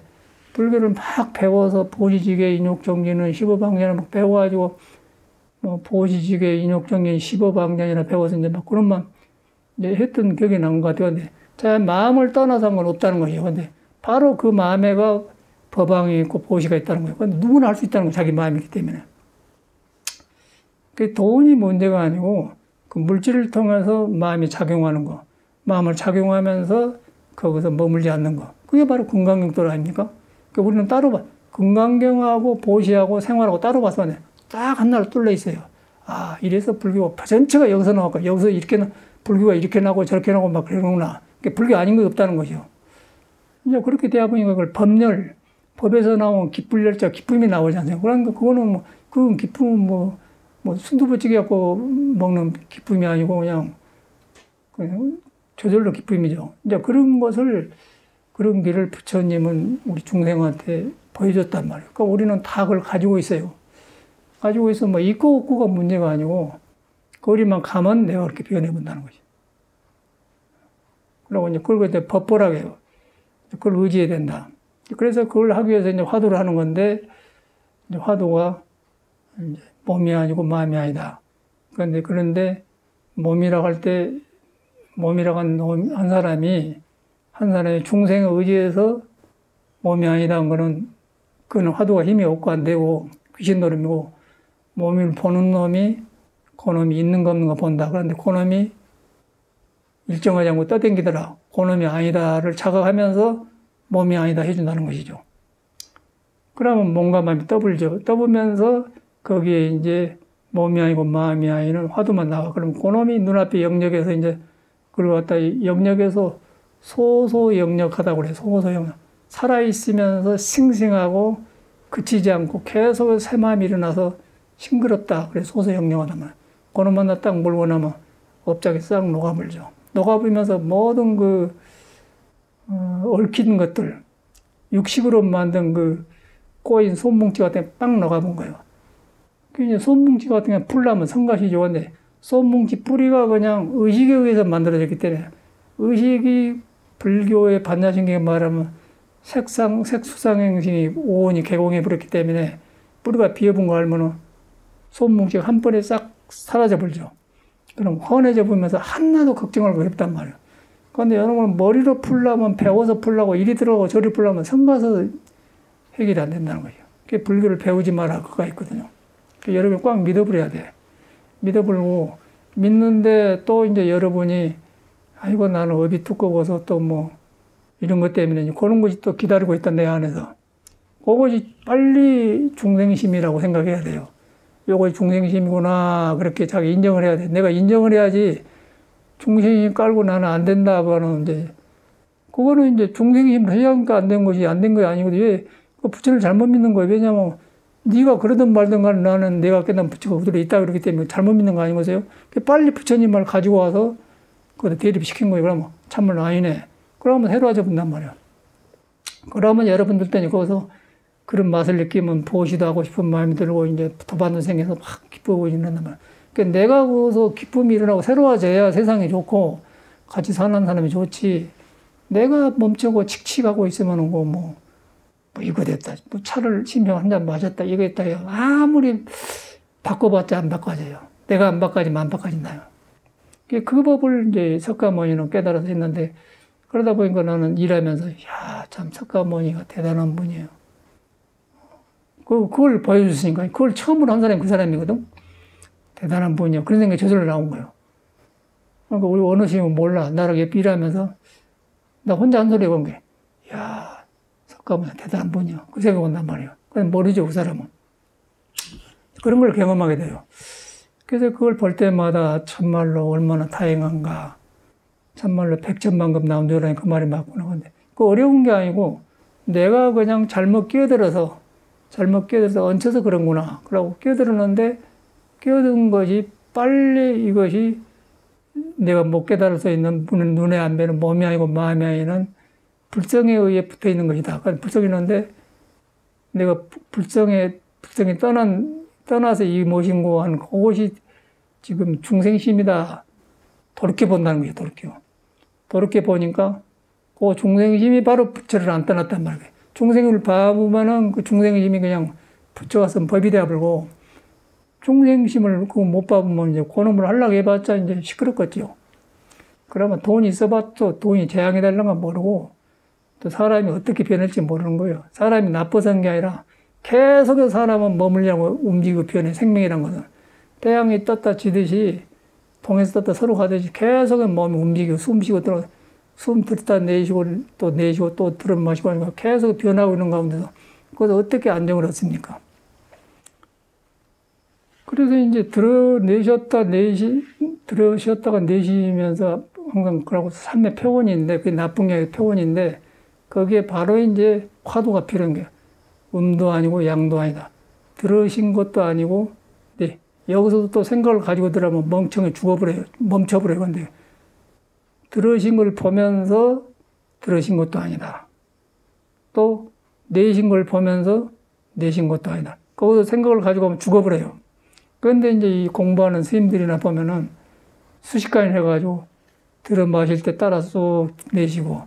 불교를 막 배워서 보시지계 인욕정진은 15방전을 막 배워가지고 뭐 보시지계 인욕정진 15방전이나 배워서 이제 막 그런만 이제 했던 기억이 난 것 같아요. 근데 제 마음을 떠나서 한 건 없다는 것이에요. 근데 바로 그 마음에가 법왕이 있고 보시가 있다는 거예요. 근데 누구나 할 수 있다는 거예요. 자기 마음이기 때문에. 그 돈이 문제가 아니고 그 물질을 통해서 마음이 작용하는 거. 마음을 작용하면서 거기서 머물지 않는 거. 그게 바로 금강경도 아닙니까? 그러니까 우리는 따로 봐. 금강경하고 보시하고 생활하고 따로 봐서 딱 하나로 뚫려 있어요. 아, 이래서 불교가 전체가 여기서 나왔고 여기서 이렇게 불교가 이렇게 나고 저렇게 나고 막 그러는구나. 불교 아닌 게 없다는 거죠. 이제 그렇게 되다 보니까 그걸 법열, 법에서 나온 기쁠열자, 기쁨이 나오지 않습니까? 그러니까 그거는 뭐, 그 기쁨은 뭐 순두부찌개 갖고 먹는 기쁨이 아니고 그냥 저절로 기쁨이죠. 이제 그런 길을 부처님은 우리 중생한테 보여줬단 말이에요. 그러니까 우리는 다 그걸 가지고 있어요. 가지고 있어 뭐 있고 없고가 문제가 아니고 거리만 가면 내가 그렇게 변해본다는 거지. 그러고 이제 그걸 이제 법보라고 해요. 그걸 의지해야 된다. 그래서 그걸 하기 위해서 이제 화두를 하는 건데, 이제 화두가 이제 몸이 아니고 마음이 아니다. 그런데 몸이라고 할 때, 몸이라고 한 사람이 중생에 의지해서 몸이 아니다. 그건 화두가 힘이 없고 안 되고 귀신 노름이고, 몸을 보는 놈이 그놈이 있는 거 없는 거 본다. 그런데 그놈이 일정하지 않고 떠댕기더라. 그놈이 아니다를 자각하면서 몸이 아니다 해준다는 것이죠. 그러면 몸과 마음이 떠불죠. 떠보면서 거기에 이제 몸이 아니고 마음이 아니는 화두만 나와. 그럼 그놈이 눈앞에 영역에서 이제 그걸 갖다 영역에서 소소영역하다고 그래. 소소영역. 살아있으면서 싱싱하고 그치지 않고 계속 새 마음이 일어나서 싱그럽다. 그래 소소영역하다 말이야. 그놈만 나 딱 물고 나면 업장에 싹 녹아버리죠. 녹아버리면서 모든 얽힌 것들, 육식으로 만든 꼬인 솜뭉치 같은 게 빵 녹아본 거예요. 그 솜뭉치 같은 게 풀나면 성가시 좋은데, 솜뭉치 뿌리가 그냥 의식에 의해서 만들어졌기 때문에, 의식이 불교의 반야신경에 말하면 색수상행신이 오온이 개공해버렸기 때문에, 뿌리가 비어본 거 알면은 솜뭉치가 한 번에 싹 사라져 버리죠. 그럼 훤해져 보면서 하나도 걱정할 거 없단 말이에요. 그런데 여러분 머리로 풀려면 배워서 풀려고 이리 들어가고 저리 풀려면 성가서 해결이 안 된다는 거죠. 그게 불교를 배우지 마라 그거가 있거든요. 여러분이 꽉 믿어버려야 돼. 믿어버리고 믿는데 또 이제 여러분이 아이고 나는 업이 두꺼워서 또 뭐 이런 것 때문에 그런 것이 또 기다리고 있다 내 안에서. 그것이 빨리 중생심이라고 생각해야 돼요. 요것이 중생심이구나 그렇게 자기 인정을 해야 돼. 내가 인정을 해야지 중생심 깔고 나는 안 된다 그거는 이제 그거는 이제 중생심을 해야 하니까 안 된 것이 안 된 거 아니거든. 왜 부처를 잘못 믿는 거예요? 왜냐면 네가 그러든 말든 간에 나는 내가 깨달은 부처가 그대로 있다 그러기 때문에 잘못 믿는 거 아니겠어요? 빨리 부처님 말 가지고 와서 그걸 대립시킨 거예요. 그러면 참말로 아니네. 그러면 해로워져 본단 말이야. 그러면 여러분들 때는 거기서 그런 맛을 느끼면 보시도 하고 싶은 마음이 들고 이제 도반도 생겨서 막 기쁘고 이런단 말이야. 그러니까 내가 거기서 기쁨이 일어나고 새로워져야 세상이 좋고 같이 사는 사람이 좋지. 내가 멈추고 칙칙하고 있으면 뭐 이거 됐다. 뭐 차를 심정 한 잔 마셨다. 이거 했다. 아무리 바꿔봤자 안 바꿔져요. 내가 안 바꿔지면 안 바꿔진다요. 그 법을 이제 석가모니는 깨달아서 했는데 그러다 보니까 나는 일하면서 야, 참 석가모니가 대단한 분이에요. 그걸 보여줬으니까 그걸 처음으로 한 사람이 그 사람이거든. 대단한 분이요. 그런 생각이 저절로 나온 거예요. 그러니까 우리 원어심은 몰라. 나랑 옆에 일하면서 나 혼자 한 소리 해본 게 야, 석가모니 대단한 분이요. 그 생각 온단 말이에요. 그건 모르죠, 그 사람은. 그런 걸 경험하게 돼요. 그래서 그걸 볼 때마다 참말로 얼마나 다행한가. 참말로 백천만급 나온 줄 알았는데 그 말이 맞구나. 근데 그 어려운 게 아니고 내가 그냥 잘못 끼어들어서 얹혀서 그런구나. 그러고 끼어들었는데 끼어든 것이 빨리 이것이 내가 못 깨달을 수 있는 눈에 안 뵈는 몸이 아니고 마음이 아니는 불성에 의해 붙어 있는 것이다. 불성이 있는데 내가 불성이 떠나서 이 모신고 하는 그것이 지금 중생심이다. 돌이켜 본다는 거예요, 돌이켜 보니까 그 중생심이 바로 부처를 안 떠났단 말이에요. 중생을 봐보면은 그 중생심이 그냥 부처가 쓴 법이 되어버리고 중생심을 그거 못 봐보면 이제 그놈을 하려고 해봤자 이제 시끄럽겠죠. 그러면 돈이 있어봤자 돈이 재앙해달라는 건 모르고 또 사람이 어떻게 변할지 모르는 거예요. 사람이 나빠서 한 게 아니라 계속해서 사람은 머물려고 움직이고 변해. 생명이란 것은 태양이 떴다 지듯이 동에서 떴다 서로 가듯이 계속 몸이 움직이고 숨쉬고 들어 숨 들었다 내쉬고 또 들어 마시고 하니까 계속 변하고 있는 가운데서 그것을 어떻게 안정을 얻습니까? 그래서 이제 들으셨다가 내쉬면서 항상 그러고 삶의 표본인데 그게 나쁜 게 표본인데 거기에 바로 이제 화두가 필요한 거예요. 음도 아니고 양도 아니다. 들으신 것도 아니고, 네. 여기서도 또 생각을 가지고 들어가면 멍청해 죽어버려요. 멈춰버려요. 근데 들으신 걸 보면서 들으신 것도 아니다. 또 내신 걸 보면서 내신 것도 아니다. 거기서 생각을 가지고 가면 죽어버려요. 그런데 이제 이 공부하는 스님들이나 보면은 수십간을 해가지고 들어 마실 때 따라 쏙 내쉬고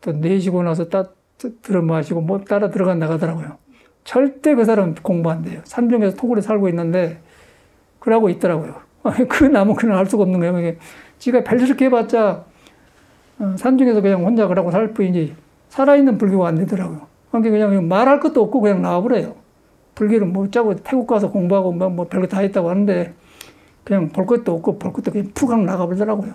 또 내쉬고 나서 들어 마시고 뭐 따라 들어가 나가더라고요. 절대 그 사람 공부 안 돼요. 산중에서 토굴에 살고 있는데 그러고 있더라고요. 그 나무 그냥 알 수가 없는 거예요. 이게 지가 별저렇게 해봤자 산중에서 그냥 혼자 그러고 살 뿐이지 살아있는 불교가 안 되더라고요. 그러니까 그냥 말할 것도 없고 그냥 나와버려요. 불교를 뭐 짜고 태국 가서 공부하고 뭐 별거 다 했다고 하는데 그냥 볼 것도 없고 볼 것도 그냥 푹 하고 나가버리더라고요.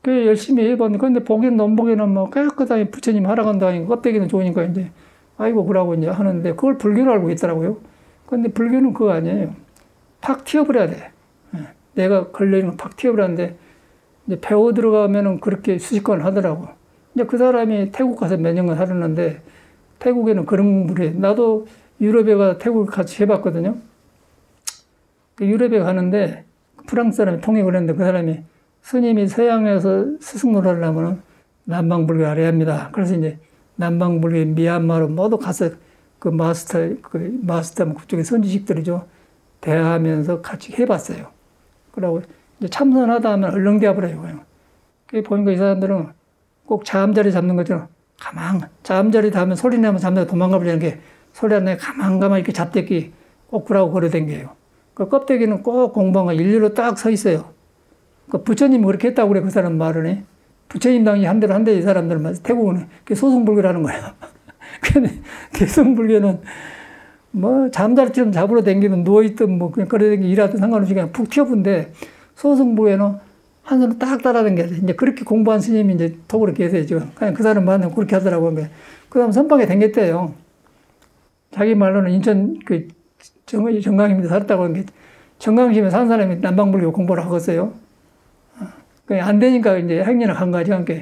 그 열심히 해봤는데 근데 보기는 논보기는 뭐 깨끗하게 부처님 하라간다 하니까 껍데기는 좋으니까 이제 아이고 그러고 이제 하는데 그걸 불교로 알고 있더라고요. 근데 불교는 그거 아니에요. 팍 튀어버려야 돼. 내가 걸려있는 거 팍 튀어버렸는데 이제 배워 들어가면은 그렇게 수십권 하더라고. 이제 그 사람이 태국 가서 몇 년간 살았는데 태국에는 그런 공부를 해. 나도 유럽에 가서 태국을 같이 해봤거든요. 유럽에 가는데 프랑스 사람이 통역을 했는데 그 사람이 스님이 서양에서 스승노를 하려면 남방불교 알아야 합니다. 그래서 이제 남방불교 미얀마로 모두 가서 그 마스터 그쪽에 선지식들이죠. 대화하면서 같이 해봤어요. 그러고 이제 참선하다 하면 얼렁대버려요. 그냥. 보니까 이 사람들은 꼭 잠자리 잡는 것처럼 잠자리 닿으면 소리 내면 잠자리 도망가 버리는 게 소리 안 나게 가만가만 이렇게 잡대기 꼬꾸라고 걸어댕겨요. 그 껍데기는 꼭 공부한 거 일리로 딱 서 있어요. 그 부처님이 그렇게 했다고 그래, 그 사람 말은. 해. 부처님 당시 한 대로 한 대 이 사람들은 태국은 그게 소승불교라는 거야. 근데 대승불교는 뭐 잠자리처럼 잡으러 댕기면 누워있든 뭐 그냥 걸어댕기 일하든 상관없이 그냥 푹 튀어본데 소승불교는 한 손으로 딱 따라댕겨야 돼. 이제 그렇게 공부한 스님이 이제 톡으로 계세요, 지금. 그냥 그 사람 만나면 그렇게 하더라고. 그 다음 선방에 댕겼대요. 자기 말로는 인천 정강심에 살았다고 하는 게 정강심에 사는 사람이 남방불교 공부를 하겠어요. 안 되니까 이제 행리나 간 거지. 그러니까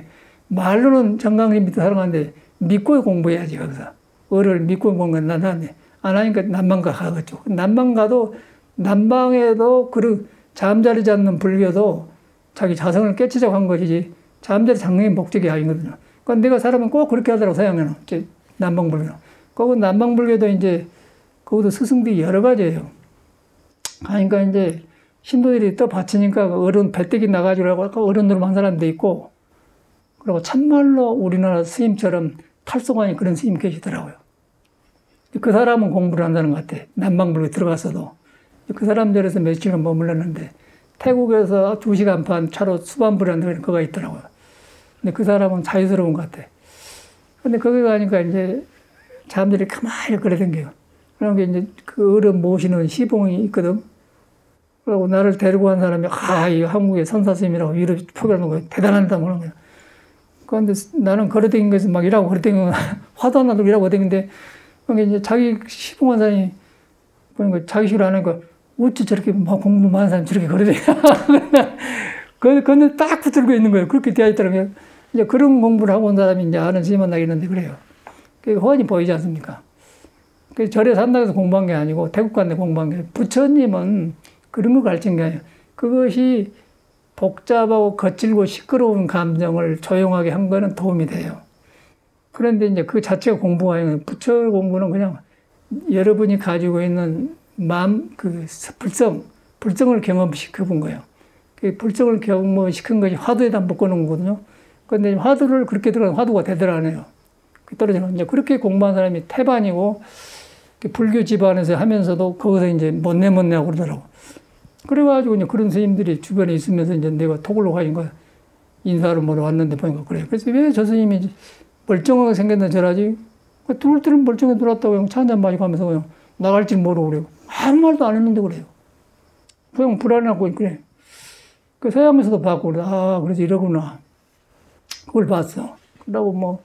말로는 정강심 밑에 살아가는데 믿고 공부해야지, 거기서. 어를 믿고 공부는 나는데 안 하니까 남방 가겠죠. 남방 가도, 남방에도 그런 잠자리 잡는 불교도 자기 자성을 깨치자고 한 것이지 잠자리 잡는 게 목적이 아니거든요. 그러니까 내가 사람은 꼭 그렇게 하더라고, 서양에는. 남방불교는. 거기 남방불교도 이제, 거기도 스승들이 여러 가지예요. 그러니까 이제 신도들이 또 바치니까 어른 배때기 나가지고 어른으로 한 사람도 있고, 그리고 참말로 우리나라 스님처럼 탈송하니 그런 스님 계시더라고요. 그 사람은 공부를 한다는 것 같아. 남방불교 들어가서도. 그 사람들에서 며칠간 머물렀는데, 태국에서 2시간 반 차로 수반부라는 거가 있더라고요. 근데 그 사람은 자유스러운 것 같아. 근데 거기 가니까 이제 사람들이 가만히 걸어댕겨요. 그러니까 이제 그 어른 모시는 시봉이 있거든. 그리고 나를 데리고 간 사람이, 이 한국의 선사스님이라고 위로 표현하는 거예요. 대단하다, 그러는 거예요. 그런데 나는 걸어댕긴 것에서 막 일하고 걸어댕기고, 화도 안 나도 일하고 걸어댕기는데, 그러니까 이제 자기 시봉한 사람이, 그러니까 자기 식으로 하니까, 어째 저렇게 막 공부 많은 사람이 저렇게 걸어댕겨. 근데 딱 붙들고 있는 거예요. 그렇게 되어 있더라고요. 이제 그런 공부를 하고 온 사람이 이제 아는 스님 만나겠는데 그래요. 그게 훤히 보이지 않습니까? 그 절에 산다고 해서 공부한 게 아니고, 태국 간데 공부한 게 아니고, 부처님은 그런 거 가르친 게 아니에요. 그것이 복잡하고 거칠고 시끄러운 감정을 조용하게 한 거는 도움이 돼요. 그런데 이제 그 자체가 공부가 아니고, 부처 공부는 그냥 여러분이 가지고 있는 마음, 불성을 경험시켜 본 거예요. 그 불성을 경험시킨 것이 화두에다 묶어놓은 거거든요. 그런데 화두를 그렇게 들어가면 화두가 되더라네요. 떨어지는. 이제 그렇게 공부한 사람이 태반이고, 불교 집안에서 하면서도 거기서 이제 못내 하고 그러더라고. 그래가지고 이제 그런 스님들이 주변에 있으면서 이제 내가 톡으로 가니까 인사를 뭐로 왔는데 보니까 그래요. 그래서 왜 저 스님이 멀쩡하게 생겼나 저라지? 들어올 때는 멀쩡하게 들어왔다고 차 한잔 마시고 하면서 그냥 나갈 줄 모르고 그래요. 아무 말도 안 했는데 그래요. 그냥 불안하고 그래. 그 서양에서도 봤고, 그래서 이러구나. 그걸 봤어. 그러고 뭐,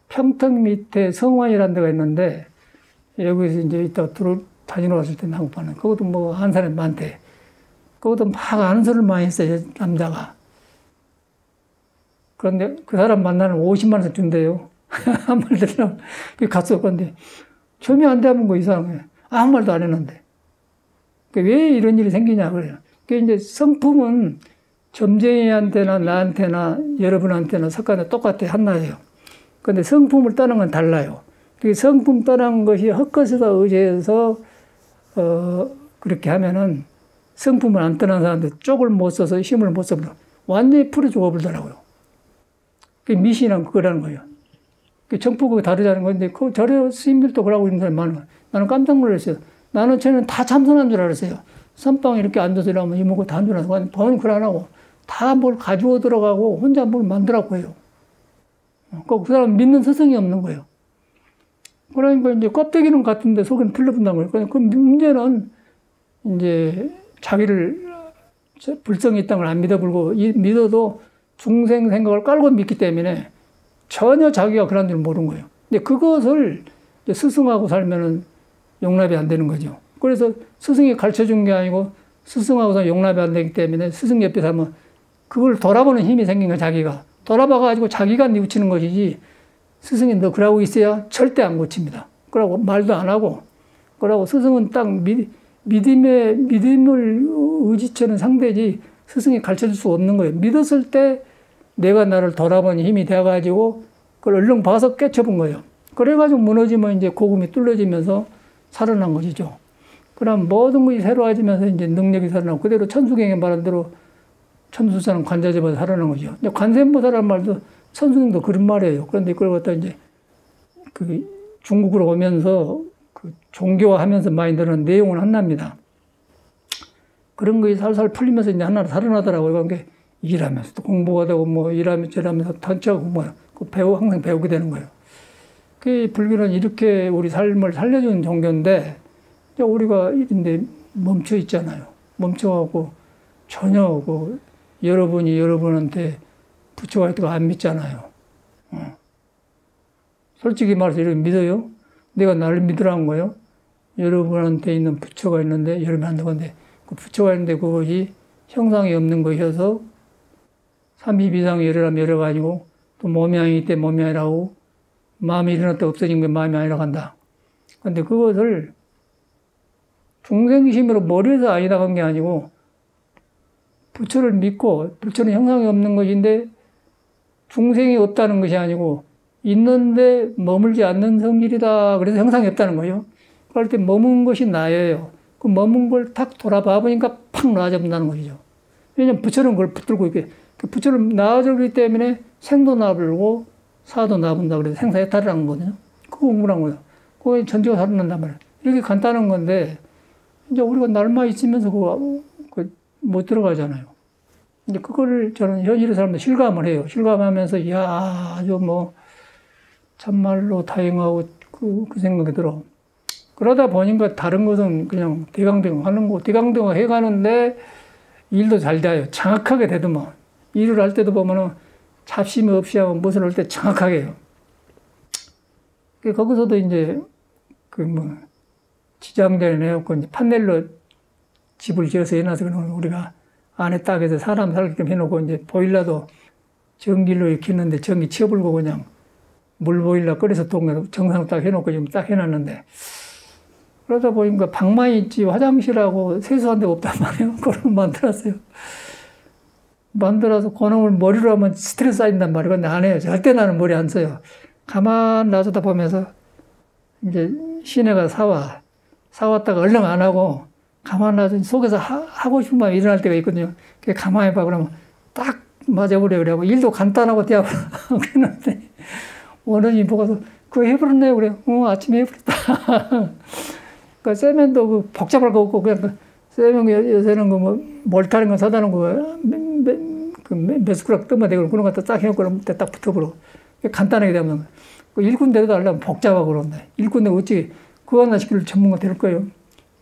평택 밑에 성원이라는 데가 있는데, 여기서 이제 이따 다니러 왔을 때 한국 봤는 그것도 뭐, 한 사람이 많대. 그것도 막 아는 소리를 많이 했어요, 남자가. 그런데 그 사람 만나면 50만 원 준대요. 아무 말도 안 하고 갔어. 근데 처음에 안 되면 뭐 이상해. 아무 말도 안 했는데. 왜 이런 일이 생기냐 그래요. 이제 성품은 점쟁이한테나 나한테나 여러분한테나 석간에 똑같아 한나예요. 근데 성품을 떠난 건 달라요. 성품 떠난 것이 헛것에다 의지해서 그렇게 하면은 성품을 안 떠난 사람들 쪽을 못 써서 힘을 못 써버려. 완전히 풀어 죽어버리더라고요. 미신은 그거라는 거예요. 정법이 다르다는 건데, 그 절에 스님들도 그러고 있는 사람이 많은 거예요. 나는 깜짝 놀랐어요. 나는 쟤는 다 참선한 줄 알았어요. 선방에 이렇게 앉아서 이러면 이먹고 다 한 줄 알았어요. 번 그걸 안 하고 다 뭘 가지고 들어가고 혼자 뭘 만들었고 해요. 그 사람 믿는 스승이 없는 거예요. 그러니까 이제 껍데기는 같은데 속은 틀려본다는 거예요. 그 문제는 이제 자기를 불성이 있다는 걸 안 믿어불고 믿어도 중생 생각을 깔고 믿기 때문에 전혀 자기가 그런 줄 모르는 거예요. 근데 그것을 스승하고 살면은 용납이 안 되는 거죠. 그래서 스승이 가르쳐 준 게 아니고 스승하고서 용납이 안 되기 때문에 스승 옆에 서면 그걸 돌아보는 힘이 생긴 거야, 자기가. 돌아봐가지고 자기가 뉘우치는 것이지 스승이 너 그러고 있어야 절대 안 고칩니다. 그러고 말도 안 하고 그러고 스승은 딱 믿음을 의지처는 상대지 스승이 가르쳐 줄 수 없는 거예요. 믿었을 때 내가 나를 돌아보는 힘이 돼가지고 그걸 얼른 봐서 깨쳐본 거예요. 그래가지고 무너지면 이제 고금이 뚫려지면서 살아난 것이죠. 그럼 모든 것이 새로워지면서 이제 능력이 살아나고 그대로 천수경에 말한 대로 천수사는 관자재보다 살아난 거죠. 관세음보살이라는 말도 천수경도 그런 말이에요. 그런데 그걸 갖다 이제 그 중국으로 오면서 그 종교화하면서 많이 들은 내용은 하나입니다. 그런 것이 살살 풀리면서 이제 하나로 살아나더라고요. 그러니까 일하면서 또 공부가 되고 뭐 일하면서 저러면서 단체하고 뭐 항상 배우게 되는 거예요. 그 불교는 이렇게 우리 삶을 살려주는 종교인데 우리가 이런데 멈춰 있잖아요. 멈춰가고 전혀 여러분이 여러분한테 부처가 있다고 안 믿잖아요. 솔직히 말해서 이렇게 믿어요? 내가 나를 믿으라는 거예요? 여러분한테 있는 부처가 있는데 여러분이 한다고 하는데 그 부처가 있는데 그것이 형상이 없는 것이어서 삼비비상이 열어가지고 또 몸이 아니기 때문에 몸이 아니라고 마음이 일어났다 없어진 게 마음이 아니라고 한다. 근데 그것을 중생심으로 머리에서 아니다 한 게 아니고 부처를 믿고 부처는 형상이 없는 것인데 중생이 없다는 것이 아니고 있는데 머물지 않는 성질이다. 그래서 형상이 없다는 거예요. 그럴 때 머문 것이 나예요. 그 머문 걸 탁 돌아봐 보니까 팍 나아져본다는 것이죠. 왜냐면 부처는 그걸 붙들고 있게 부처를 나아지기 때문에 생도 나불고 사도 나본다. 그래서 생사해탈이라는 거거든요. 그거 공부란 거예요. 그거 전제가 살아난단 말이에요. 이렇게 간단한 건데 이제 우리가 날만 있으면서 그거 못 들어가잖아요. 이제 그거를 저는 현실의 삶에 실감을 해요. 실감하면서, 이야, 아주 참말로 다행하고 그 생각이 들어. 그러다 보니까 다른 것은 그냥 대강대강 하는 거, 대강대강 해가는데 일도 잘 돼요. 정확하게 되더만. 일을 할 때도 보면은 잡심이 없이 하고 무엇을 할 때 정확하게 해요. 거기서도 이제 지장전에 내놓고 이제 판넬로 집을 지어서 해놔서 그러면 우리가 안에 딱 해서 사람 살게끔 해놓고 이제 보일러도 전기로 이렇게 했는데 전기 치워불고 그냥 물 보일러 끓여서 정상으로 딱 해놓고 지금 딱 해놨는데 그러다 보니까 방만 있지 화장실하고 세수한 데가 없단 말이에요. 그걸 만들었어요. 만들어서 그놈을 머리로 하면 스트레스 쌓인단 말이에요. 근데 안 해요. 절대 나는 머리 안 써요. 가만 놔두다 보면서 이제 시내가 사왔다가 얼른 안 하고 가만 놔두면 속에서 하고 싶은 마음이 일어날 때가 있거든요. 가만히 봐 그러면 딱 맞아버려. 그래고 일도 간단하고 되어버려. 그랬는데 원원이 보고서 그거 해버렸네요. 그래. 아침에 해버렸다. 그 세면도 복잡할 거 없고 그냥 세면 요새는 몰타는 거 사다 놓은 거 몇 스크락 뜨면 되고 그런 거 딱 해놓고 그러면 딱 붙어버려. 간단하게 되면 일꾼대로 하려면 복잡하고 그런데 일꾼대 어찌 그거 하나 시킬 전문가 될 거예요.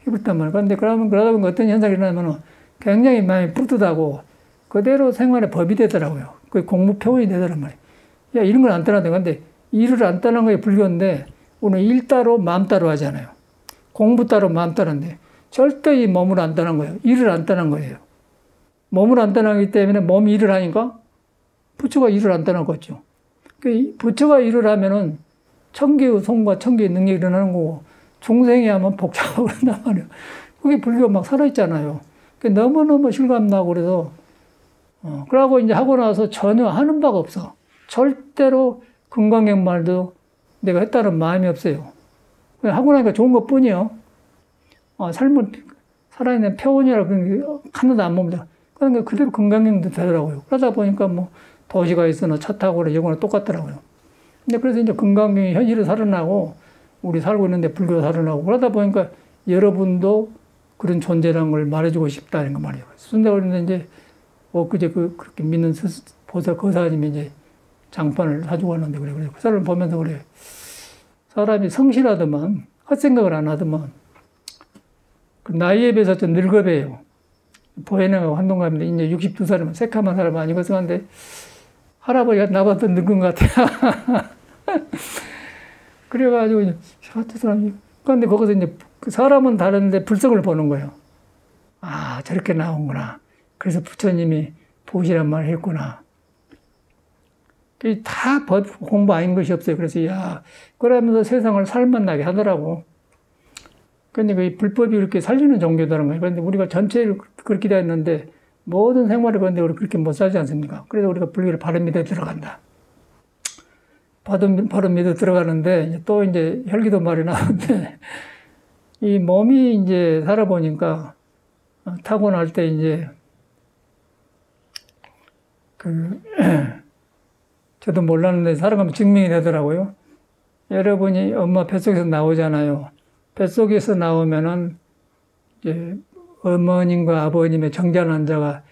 해버렸단 말이야. 그런데 그러다 보면 어떤 현상이 일어나면 굉장히 마음이 뿌듯하고 그대로 생활의 법이 되더라고요. 그 공무 표현이 되더란 말이에요. 야, 이런 건 안 떠나야 돼. 근데 일을 안 떠난 거에 불교인데 오늘 일 따로 마음 따로 하잖아요. 공부 따로 마음 따로인데 절대 이 몸을 안 떠난 거예요. 일을 안 떠난 거예요. 몸을 안 떠나기 때문에 몸이 일을 하니까 부처가 일을 안 떠난 거죠. 그 부처가 일을 하면은 천계의 성과 천계의 능력이 일어나는 거고, 중생이 하면 복잡하고 그런단 말이에요. 그게 불교가 막 살아있잖아요. 너무너무 실감나고 그래서, 그러고 이제 하고 나서 전혀 하는 바가 없어. 절대로 금강경 말도 내가 했다는 마음이 없어요. 하고 나니까 좋은 것 뿐이요. 삶을 살아있는 표본이라 그런 게 하나도 안 봅니다. 그러니까 그대로 금강경도 되더라고요. 그러다 보니까 뭐 도시가 있으나 차 타고 그래, 이거나 똑같더라고요. 근데 그래서 이제 금강경이 현실을 살아나고, 우리 살고 있는데 불교가 살아나고, 그러다 보니까 여러분도 그런 존재라는 걸 말해주고 싶다는 거 말이에요. 순대 그런데 이제, 그제 그렇게 믿는 보살 거사님이 이제 장판을 사주고 왔는데, 그래. 그 사람을 보면서 그래. 사람이 성실하더만, 헛생각을 안 하더만, 그 나이에 비해서 좀 늙어배요. 보혜능하고 한동갑인데, 이제 62살이면 새카만 사람 아니거든 한데, 할아버지가 나보다 늙은 것 같아요. 그래가지고, 저 사람이. 그런데 거기서 이제, 그 사람은 다른데 불성을 보는 거예요. 아, 저렇게 나온구나. 그래서 부처님이 도시란 말을 했구나. 다 공부 아닌 것이 없어요. 그래서, 그러면서 세상을 살만나게 하더라고. 근데 그 불법이 그렇게 살리는 종교다는 거예요. 그런데 우리가 전체를 그렇게 되어 있는데, 모든 생활을 그런데 우리 그렇게 못 살지 않습니까? 그래서 우리가 불교를 바른 믿어 들어간다. 바른 믿어 들어가는데, 또 이제 혈기도 말이 나오는데, 이 몸이 이제 살아보니까, 타고날 때 이제, 저도 몰랐는데 살아가면 증명이 되더라고요. 여러분이 엄마 뱃속에서 나오잖아요. 뱃속에서 나오면은, 이제, 어머님과 아버님의 정자한 자가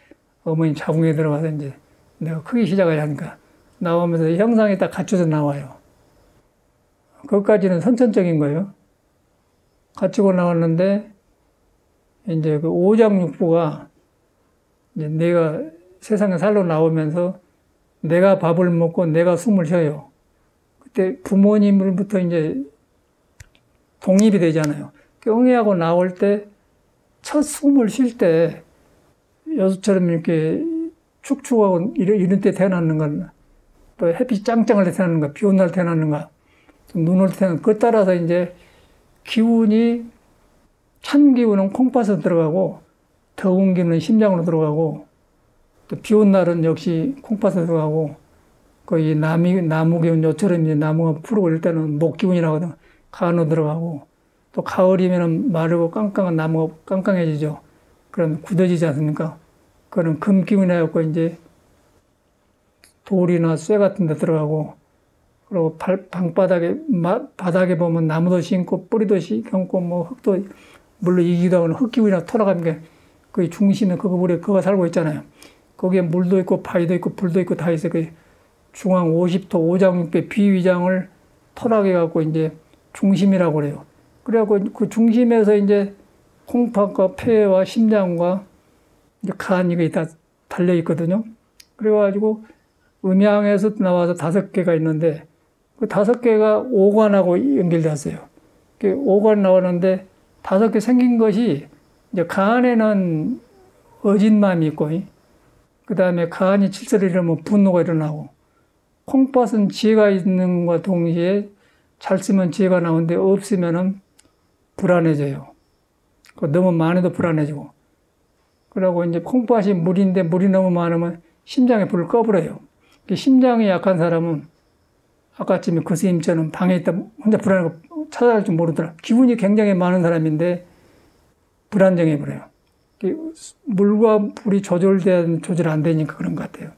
어머니 자궁에 들어가서 이제 내가 크기 시작을 하니까 나오면서 형상이 딱 갖춰져 나와요. 그것까지는 선천적인 거예요. 갖추고 나왔는데, 이제 그 오장육부가 이제 내가 세상에 살러 나오면서 내가 밥을 먹고 내가 숨을 쉬어요. 그때 부모님으로부터 이제 독립이 되잖아요. 응애하고 나올 때 첫 숨을 쉴 때 여수처럼 이렇게 축축하고 이런 때 태어나는 건, 또 햇빛이 짱짱할 때 태어나는가, 비 오는 날 태어나는가, 눈 올 때 태어나는가, 그에 따라서 이제 기운이, 찬 기운은 콩팥으로 들어가고, 더운 기운은 심장으로 들어가고, 또 비 온 날은 역시 콩팥으로 들어가고, 거의 나무 기운, 요처럼 이제 나무가 푸르고 이럴 때는 목 기운이라고 하거든. 간으로 들어가고, 또 가을이면은 마르고 깡깡한 나무가 깡깡해지죠. 그럼 굳어지지 않습니까? 그거는 금 기운이 해갖고 이제 돌이나 쇠 같은 데 들어가고, 그리고 바닥에 보면 나무도 심고 뿌리도 심고 뭐 흙도 물로 이기도 하고 흙 기운이나 토라가니까 그 중심에 그거 살고 있잖아요. 거기에 물도 있고 바위도 있고 불도 있고 다 있어요. 그 중앙 50도 오장육배 비위장을 토락해 갖고 이제 중심이라고 그래요. 그래갖고 그 중심에서 이제 콩팥과 폐와 심장과 이제 간 이게 다 달려 있거든요. 그래가지고 음양에서 나와서 5개가 있는데 그 5개가 오관하고 연결됐어요. 오관 나오는데 5개 생긴 것이 이제 간에는 어진맘이 있고, 그 다음에 간이 질서를 잃으면 분노가 일어나고, 콩팥은 지혜가 있는 것과 동시에 잘 쓰면 지혜가 나오는데 없으면은 불안해져요. 너무 많아도 불안해지고. 그러고 이제 콩팥이 물인데 물이 너무 많으면 심장에 불을 꺼버려요. 심장이 약한 사람은 아까쯤에 그 스님처럼 방에 있다 혼자 불안하고 찾아갈 줄 모르더라. 기운이 굉장히 많은 사람인데 불안정해버려요. 물과 불이 조절 안 되니까 그런 것 같아요.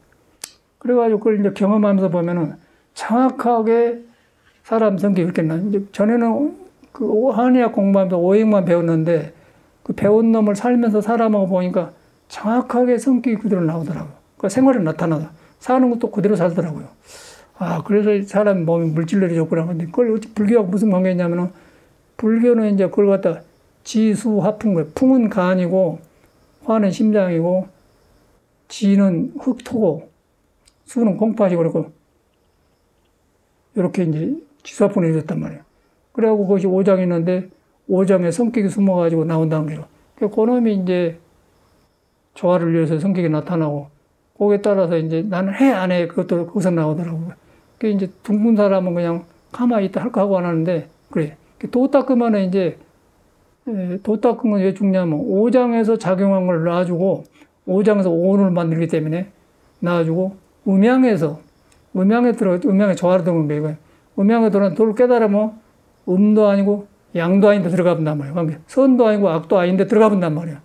그래가지고 그걸 이제 경험하면서 보면은 정확하게 사람 성격이 그렇게 나. 이제 전에는 그 한의학 공부하면서 오행만 배웠는데 그 배운 놈을 살면서 사람하고 보니까 정확하게 성격이 그대로 나오더라고요. 그 생활에 나타나다. 사는 것도 그대로 살더라고요. 그래서 사람 몸이 물질력이 좋구나. 근데 그걸 불교하고 무슨 관계냐면은 불교는 이제 그걸 갖다 지수 화풍 거예요. 풍은 간이고 화는 심장이고 지는 흙토고 수는 콩팥이고 그러고 이렇게 이제 지수화풍을 해줬단 말이에요. 그래갖고 그것이 오장이 있는데 오장에 성격이 숨어가지고 나온다는 거예요. 그놈이 이제 조화를 위해서 성격이 나타나고 거기에 따라서 이제 나는 해 안 해 그것도 거기서 나오더라고요. 그 이제 둥근 사람은 그냥 가만히 있다 할까 하고 안 하는데, 그래. 도 닦으면 이제, 도 닦은 건 왜 중요하면, 오장에서 작용한 걸 놔주고, 오장에서 오온을 만들기 때문에 놔주고, 음양에 조화를 들어간 거예요. 음양에 들어간 도를 깨달으면, 음도 아니고, 양도 아닌데 들어가 본단 말이에요. 그러니까 선도 아니고 악도 아닌데 들어가 본단 말이에요.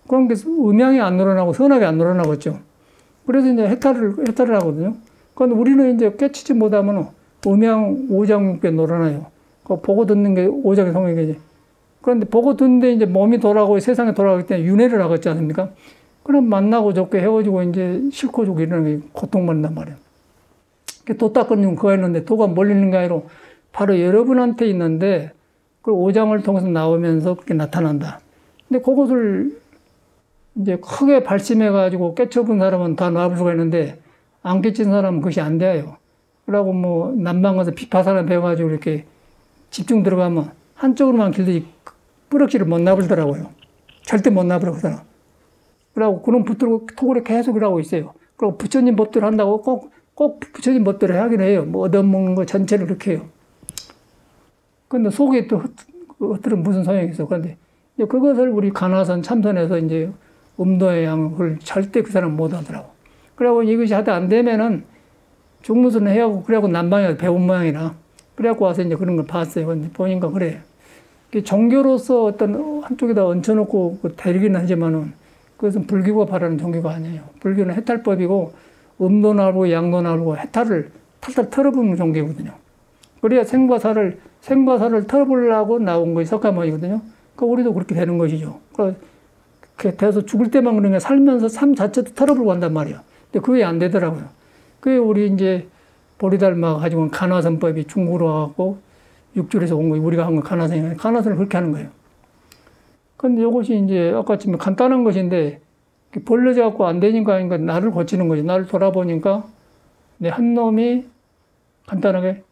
그러니까 음양이 안 늘어나고 선악이 안 늘어나겠죠. 그래서 이제 해탈을 하거든요. 그런데 우리는 이제 깨치지 못하면 음양 오장육계 놀아나요. 그 보고 듣는 게 오장의 성격이지. 그런데 보고 듣는데 이제 몸이 돌아가고 세상에 돌아가기 때문에 윤회를 하겠지 않습니까? 그럼 만나고 좋게 헤어지고 이제 싫고 좋게 이러는 게 고통받는단 말이에요. 도 닦은 중 그거 있는데 도가 멀리 있는 게 아니라 바로 여러분한테 있는데 그 오장을 통해서 나오면서 그렇게 나타난다. 근데 그것을 이제 크게 발심해가지고 깨쳐본 사람은 다 놔볼 수가 있는데 안 깨친 사람은 그것이 안 돼요. 그러고 뭐 남방 가서 비파산을 배워가지고 이렇게 집중 들어가면 한쪽으로만 길들이 뿌럭지를 못 놔보더라고요. 절대 못 놔보거든요. 그러고 그런 붙들고 톡을 계속 일하고 있어요. 그리고 부처님 법대로 한다고 꼭 부처님 법대로 하긴 해요. 뭐 얻어먹는 거 전체를 그렇게 해요. 근데 속에 또 흩어는 무슨 소용이 있어. 그런데 그것을 우리 간화선 참선에서 이제 음도의 양을 절대 그 사람 못 하더라고. 그래갖고 이것이 하다 안 되면은 중무선을 해하고 그래갖고 남방에 배운 모양이라 그래갖고 와서 이제 그런 걸 봤어요. 근데 보니까 그래. 종교로서 어떤 한쪽에다 얹혀놓고 대리기는 하지만은 그것은 불교가 바라는 종교가 아니에요. 불교는 해탈법이고 음도 나르고 양도 나르고 해탈을 탈탈 털어보는 종교거든요. 그래야 생과사를 털어보려고 나온 것이 석가모니거든요. 그러니까 우리도 그렇게 되는 것이죠. 그러니까 돼서 죽을 때만 그러니까 살면서 삶 자체도 털어보고 한단 말이에요. 근데 그게 안 되더라고요. 그게 우리 이제 보리달마 가지고 간화선법이 중국으로 와갖고 육줄에서 온 거예요. 우리가 한 건 간화선이에요. 간화선을 그렇게 하는 거예요. 근데 이것이 이제 아까 지금 간단한 것인데 벌려져갖고 안 되니까 나를 고치는 거지. 나를 돌아보니까 내 한 놈이 간단하게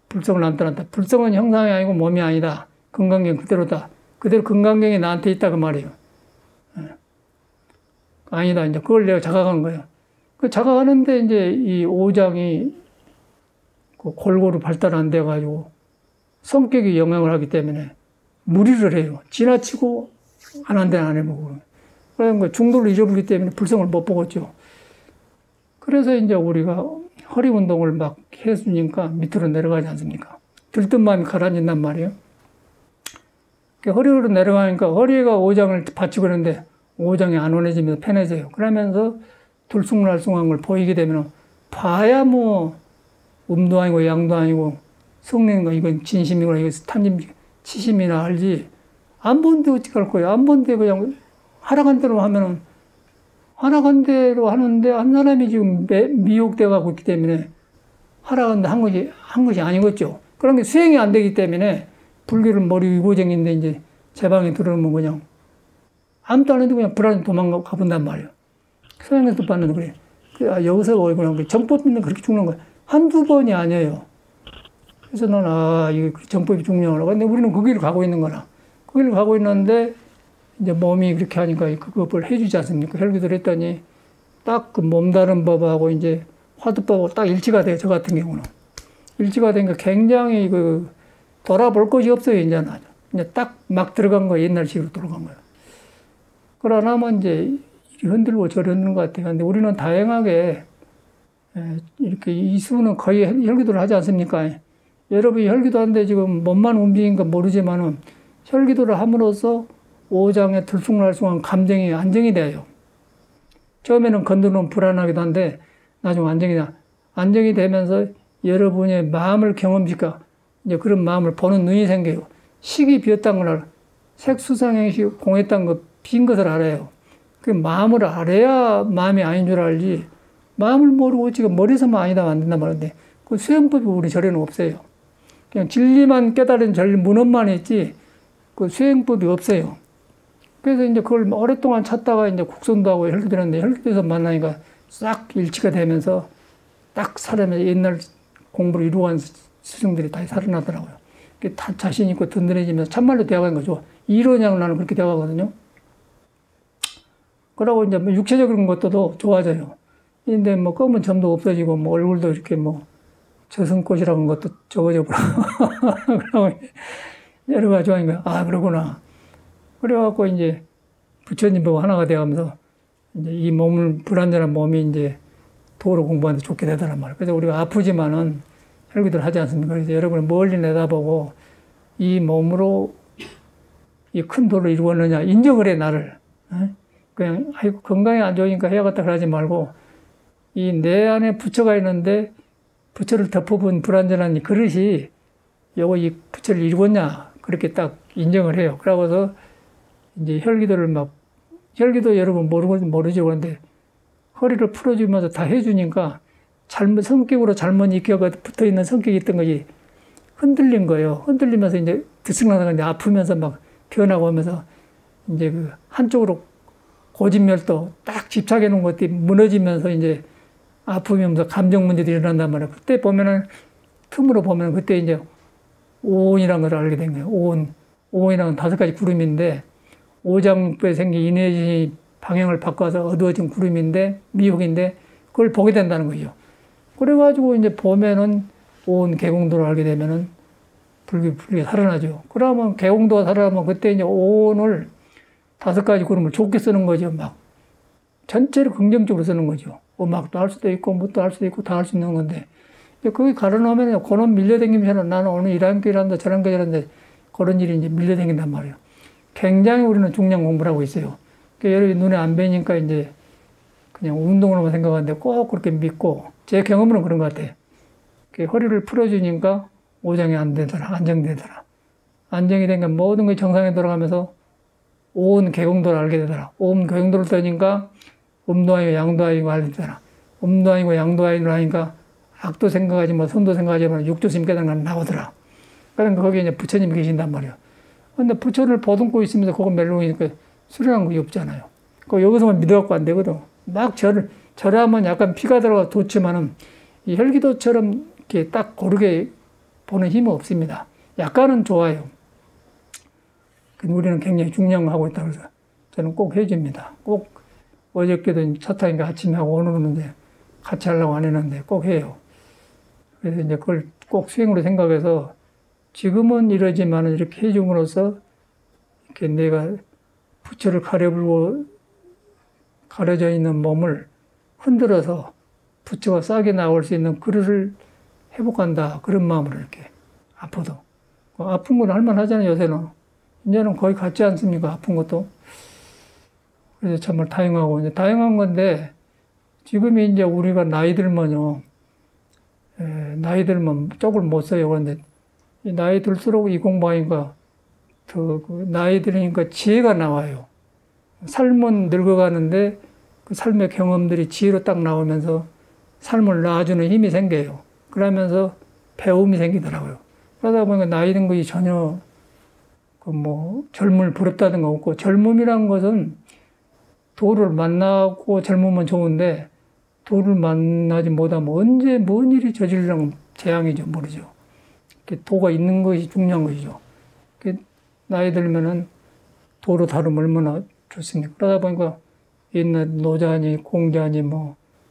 불성을 나타났다. 불성은 형상이 아니고 몸이 아니다. 건강경 그대로다. 그대로 건강경이 나한테 있다 그 말이에요. 아니다. 이제 그걸 내가 자각한 거예요. 그 자각하는데 이제 이 오장이 골고루 발달 안 돼가지고 성격이 영향을 하기 때문에 무리를 해요. 지나치고 안 한 데는 안 해보고. 그러니까 중도를 잊어버리기 때문에 불성을 못 보겠죠. 그래서 이제 우리가 허리 운동을 막 해주니까 밑으로 내려가지 않습니까? 들뜬 마음이 가라앉는단 말이에요. 허리로 내려가니까 허리가 오장을 받치고 그러는데 오장이 안 원해지면서 편해져요. 그러면서 들쑥날쑥한 걸 보이게 되면 봐야 뭐 음도 아니고 양도 아니고 성령인가 이건 진심이구나 이거 탐심 치심이나 알지 안 본데 어찌 갈 거예요. 안 본데 그냥 하락한 대로 하면은 하락한 대로 하는데 한 사람이 지금 미혹되어 가고 있기 때문에 하락한 데 한 것이 아니겠죠. 그런 게 수행이 안 되기 때문에 불교를 머리 위고쟁인데 이제 제 방에 들어오면 그냥 아무도 안 해도 그냥 불안해 도망가 본단 말이에요. 수행에서 봤는데 그래. 여기서 그냥 정법인데 그렇게 죽는 거예요. 한두 번이 아니에요. 그래서 난 이게 정법이 중요하라고. 근데 우리는 그 길을 가고 있는 거라. 그 길을 가고 있는데 이제 몸이 그렇게 하니까 그걸 해주지 않습니까? 혈기도를 했더니 딱 그 몸다른 법하고 이제 화두법하고 딱 일치가 돼요. 저 같은 경우는. 일치가 되니까 굉장히 돌아볼 것이 없어요. 이제는. 이제 딱 막 들어간 거예요. 옛날식으로 들어간 거예요. 그러나 뭐 이제 이리 흔들고 저리 흔드는 것 같아요. 근데 우리는 다행하게 이렇게 이수는 거의 혈기도를 하지 않습니까? 여러분이 혈기도 하는데 지금 몸만 움직이니까 모르지만은 혈기도를 함으로써 오장의 들쑥날쑥한 감정이 안정이 돼요. 처음에는 건드리면 불안하기도 한데 나중에 안정이 되면서 여러분의 마음을 경험시켜 이제 그런 마음을 보는 눈이 생겨요. 식이 비었다는 걸 알아. 색수상행시 공했다는 거 빈 것을 알아요. 그 마음을 알아야 마음이 아닌 줄 알지 마음을 모르고 지금 머리에서만 아니다 만든단 말인데 그 수행법이 우리 절에는 없어요. 그냥 진리만 깨달은 절 문헌만 있지 그 수행법이 없어요. 그래서 이제 그걸 오랫동안 찾다가 이제 국선도 하고 혈기도했는데 혈기도에서 만나니까 싹 일치가 되면서 딱 사람의 옛날 공부를 이루어간 스승들이 다시 살아나더라고요. 다 자신 있고 든든해지면서 참말로 되어가는 거죠. 이론양을 나는 그렇게 되어가거든요. 그러고 이제 뭐 육체적인 것도 좋아져요. 근데 뭐 검은 점도 없어지고 뭐 얼굴도 이렇게 뭐 저승꽃이라는 것도 적어줘 보라. 그러고 여러 가지 하니까, 아, 그러구나. 그래갖고 이제 부처님 보고 하나가 되어가면서 이제 이 몸을, 불완전한 몸이 이제 도로 공부하는데 좋게 되더란 말이에요. 그래서 우리가 아프지만은 혈기도를 하지 않습니까? 그래서 여러분은 멀리 내다보고 이 몸으로 이 큰 도를 이루었느냐 인정을 해, 나를. 그냥, 아이고, 건강이 안 좋으니까 해야겠다 그러지 말고 이 내 안에 부처가 있는데 부처를 덮어본 불완전한 이 그릇이 요거 이 부처를 이루었냐 그렇게 딱 인정을 해요. 그러고서 이제 혈기도를 혈기도 여러분 모르죠. 그런데 허리를 풀어주면서 다 해주니까 성격으로 잘못 익혀가 붙어 있는 성격이 있던 것이 흔들린 거예요. 흔들리면서 이제 들쑥날쑥 이제 아프면서 막 변하고 하면서 이제 그 한쪽으로 고진멸도 딱 집착해 놓은 것들이 무너지면서 이제 아프면서 감정 문제도 일어난단 말이에요. 그때 보면은 틈으로 보면 그때 이제 오온이라는 걸 알게 된 거예요. 오온이라는 5가지 구름인데 오장육부에 생긴 인해진이 방향을 바꿔서 어두워진 구름인데 미혹인데 그걸 보게 된다는 거죠. 그래가지고 이제 보면은 오온 개공도를 알게 되면은 불교 살아나죠. 그러면 개공도가 살아나면 그때 이제 오온을 5가지 구름을 좋게 쓰는 거죠. 막 전체를 긍정적으로 쓰는 거죠. 음악도 할 수도 있고 뭣도 할 수도 있고 다 할 수 있는 건데 거기 가려놓으면 그런 밀려다니면서 나는 오늘 이런 거 일한다 저런 거 일한다 그런 일이 이제 밀려다닌단 말이에요. 굉장히 우리는 중량 공부를 하고 있어요. 여러분 눈에 안 뵈니까 이제 그냥 운동으로만 생각하는데 꼭 그렇게 믿고 제 경험으로는 그런 것 같아요. 허리를 풀어주니까 오장이 안 되더라. 안정되더라. 안정이 되니까 모든 것이 정상에 돌아가면서 온 개공도를 알게 되더라. 온 개공도를 떠니까 음도 아니고 양도 아니고 알게 되더라. 음도 아니고 양도 아니고 하니까 악도 생각하지 마, 선도 생각하지 마, 육조심 깨달음 나오더라. 그러니까 거기에 이제 부처님이 계신단 말이에요. 근데 부처를 보듬고 있으면서 그거 멜롱이니까 수련한 것이 없잖아요. 그 여기서만 믿어갖고 안 되거든. 막 절하면 약간 피가 들어가 좋지만은 이 혈기도처럼 이렇게 딱 고르게 보는 힘은 없습니다. 약간은 좋아요. 우리는 굉장히 중량하고 있다고 해서 저는 꼭 해줍니다. 꼭 어저께도 차 타니까 아침에 하고 오늘은 이제 같이 하려고 안 했는데 꼭 해요. 그래서 이제 그걸 꼭 수행으로 생각해서 지금은 이러지만은 이렇게 해줌으로써 이렇게 내가 부처를 가려불고 가려져 있는 몸을 흔들어서 부처가 싸게 나올 수 있는 그릇을 회복한다. 그런 마음으로 이렇게 아파도. 아픈 건 할만하잖아요, 요새는. 이제는 거의 같지 않습니까? 아픈 것도. 그래서 정말 다행하고, 이제 다행한 건데, 지금이 이제 우리가 나이 들면요, 나이 들면 쪽을 못 써요. 그런데, 이 나이 들수록 이 공부하니까, 나이 들으니까 지혜가 나와요. 삶은 늙어가는데, 그 삶의 경험들이 지혜로 딱 나오면서 삶을 낳아주는 힘이 생겨요. 그러면서 배움이 생기더라고요. 그러다 보니까 나이 든 것이 전혀, 젊음을 부럽다는 거 없고, 젊음이란 것은 도를 만나고 젊으면 좋은데, 도를 만나지 못하면 언제 뭔 일이 저질려면 재앙이죠, 모르죠. 도가 있는 것이 중요한 것이죠. 나이 들면은 도로 다루면 얼마나 좋습니까? 그러다 보니까 옛날 노자니, 공자니,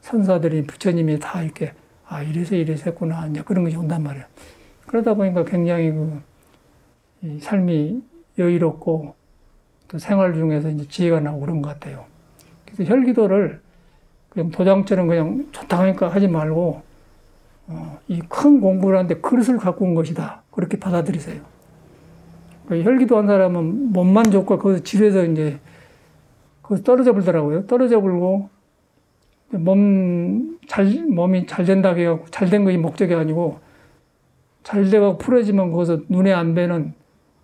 선사들이, 부처님이 다 이렇게, 이래서 했구나. 이제 그런 것이 온단 말이에요. 그러다 보니까 굉장히 이 삶이 여유롭고 또 생활 중에서 이제 지혜가 나오고 그런 것 같아요. 그래서 혈기도를 그냥 도장처럼 그냥 좋다 하니까 하지 말고, 이 큰 공부를 하는데 그릇을 갖고 온 것이다. 그렇게 받아들이세요. 혈기도 한 사람은 몸만 좋고 거기서 지루해서 이제 거기서 떨어져 불더라고요. 떨어져 불고 몸이 잘 된다고 해갖고 잘 된 것이 목적이 아니고 잘 돼가고 풀어지면 거기서 눈에 안 뵈는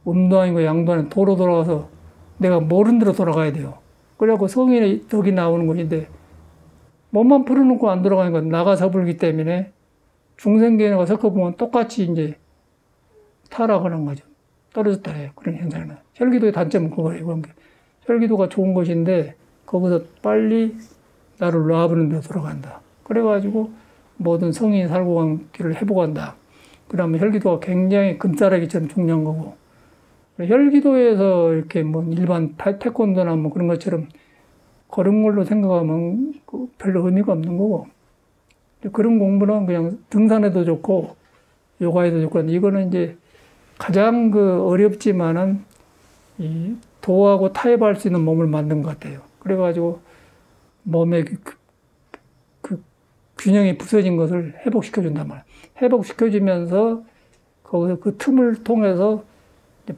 음도 아니고 양도 아니고 도로 돌아가서 내가 모르는 대로 돌아가야 돼요. 그래갖고 성인의 덕이 나오는 것인데 몸만 풀어놓고 안 돌아가니까 나가서 불기 때문에 중생계가 섞어보면 똑같이 이제 타락하는 거죠. 떨어졌다 해요. 그런 현상은. 혈기도의 단점은 그거예요. 그런 게. 혈기도가 좋은 것인데 거기서 빨리 나를 놔버리는 데로 돌아간다. 그래가지고 모든 성인이 살고 간 길을 회복한다. 그러면 혈기도가 굉장히 금싸라기처럼 중요한 거고, 혈기도에서 이렇게 일반 태권도나 그런 것처럼 그런 걸로 생각하면 별로 의미가 없는 거고, 그런 공부는 그냥 등산에도 좋고 요가에도 좋고 이거는 이제 가장 그 어렵지만은 이 도하고 타협할 수 있는 몸을 만든 것 같아요. 그래가지고 몸의 그 균형이 부서진 것을 회복시켜준단 말이에요. 회복시켜주면서 거기서 그 틈을 통해서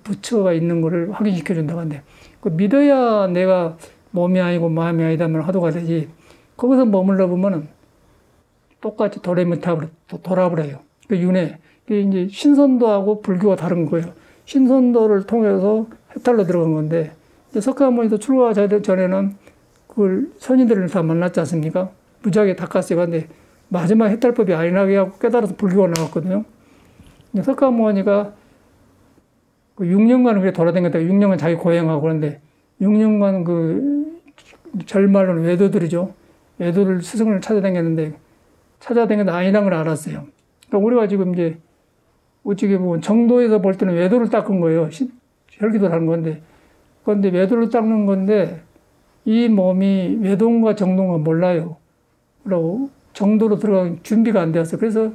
부처가 있는 것을 확인시켜준다고 하는데, 그 믿어야 내가 몸이 아니고 마음이 아니다면 화두가 되지, 거기서 머물러 보면은 똑같이 도레미탑으로 돌아버려요. 그 윤회. 그게 이제 신선도하고 불교가 다른 거예요. 신선도를 통해서 해탈로 들어간 건데, 석가모니도 출가하기 전에는 그걸 선인들을 다 만났지 않습니까? 무지하게 닦았어요. 근데 마지막 해탈법이 아니라고 하고 깨달아서 불교가 나왔거든요. 석가모니가 그 6년간 그래 돌아다녔다가 6년간 자기 고행하고 그런데 6년간 그 절말로는 외도들이죠. 외도를 스승을 찾아다녔는데 아니란 걸 알았어요. 그러니까 우리가 지금 이제 어찌게 보면 정도에서 볼 때는 외도를 닦은 거예요. 혈기도를 하는 건데. 그런데 외도를 닦는 건데 이 몸이 외도인가 정도인가 몰라요. 그리고 정도로 들어가는 준비가 안 되었어요. 그래서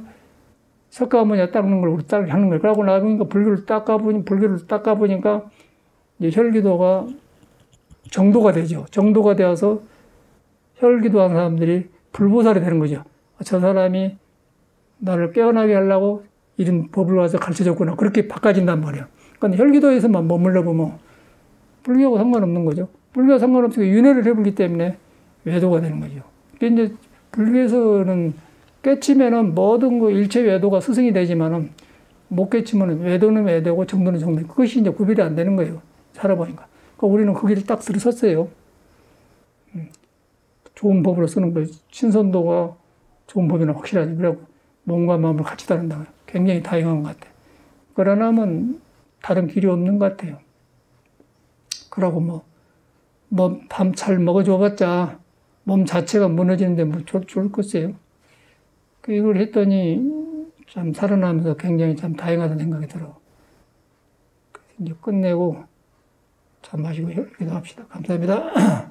석가모니가 닦는 걸 우리 하는 거예요. 그러고 나니까 불교를 닦아보니까 이제 혈기도가 정도가 되죠. 정도가 되어서 혈기도 한 사람들이 불보살이 되는 거죠. 저 사람이 나를 깨어나게 하려고 이런 법을 와서 가르쳐줬구나. 그렇게 바꿔진단 말이에요. 그러니까 혈기도에서만 머물러 보면 불교하고 상관없는 거죠. 불교와 상관없이 윤회를 해보기 때문에 외도가 되는 거죠. 이제 불교에서는 깨치면은 모든 그 일체 외도가 스승이 되지만은 못 깨치면은 외도는 외도고 정도는 정도. 그것이 이제 구별이 안 되는 거예요. 살아보니까. 그러니까 우리는 그 길을 딱 들어섰어요. 좋은 법으로 쓰는 거예요. 신선도가 좋은 법이나 확실하지. 그래고 몸과 마음을 같이 다룬다. 굉장히 다양한 것 같아요. 그러나면 다른 길이 없는 것 같아요. 그러고 밥 잘 먹어줘봤자 몸 자체가 무너지는데 뭐 좋을 것이에요. 이걸 했더니 참 살아나면서 굉장히 참 다행하다는 생각이 들어. 이제 끝내고 참 마시고 기도합시다. 감사합니다.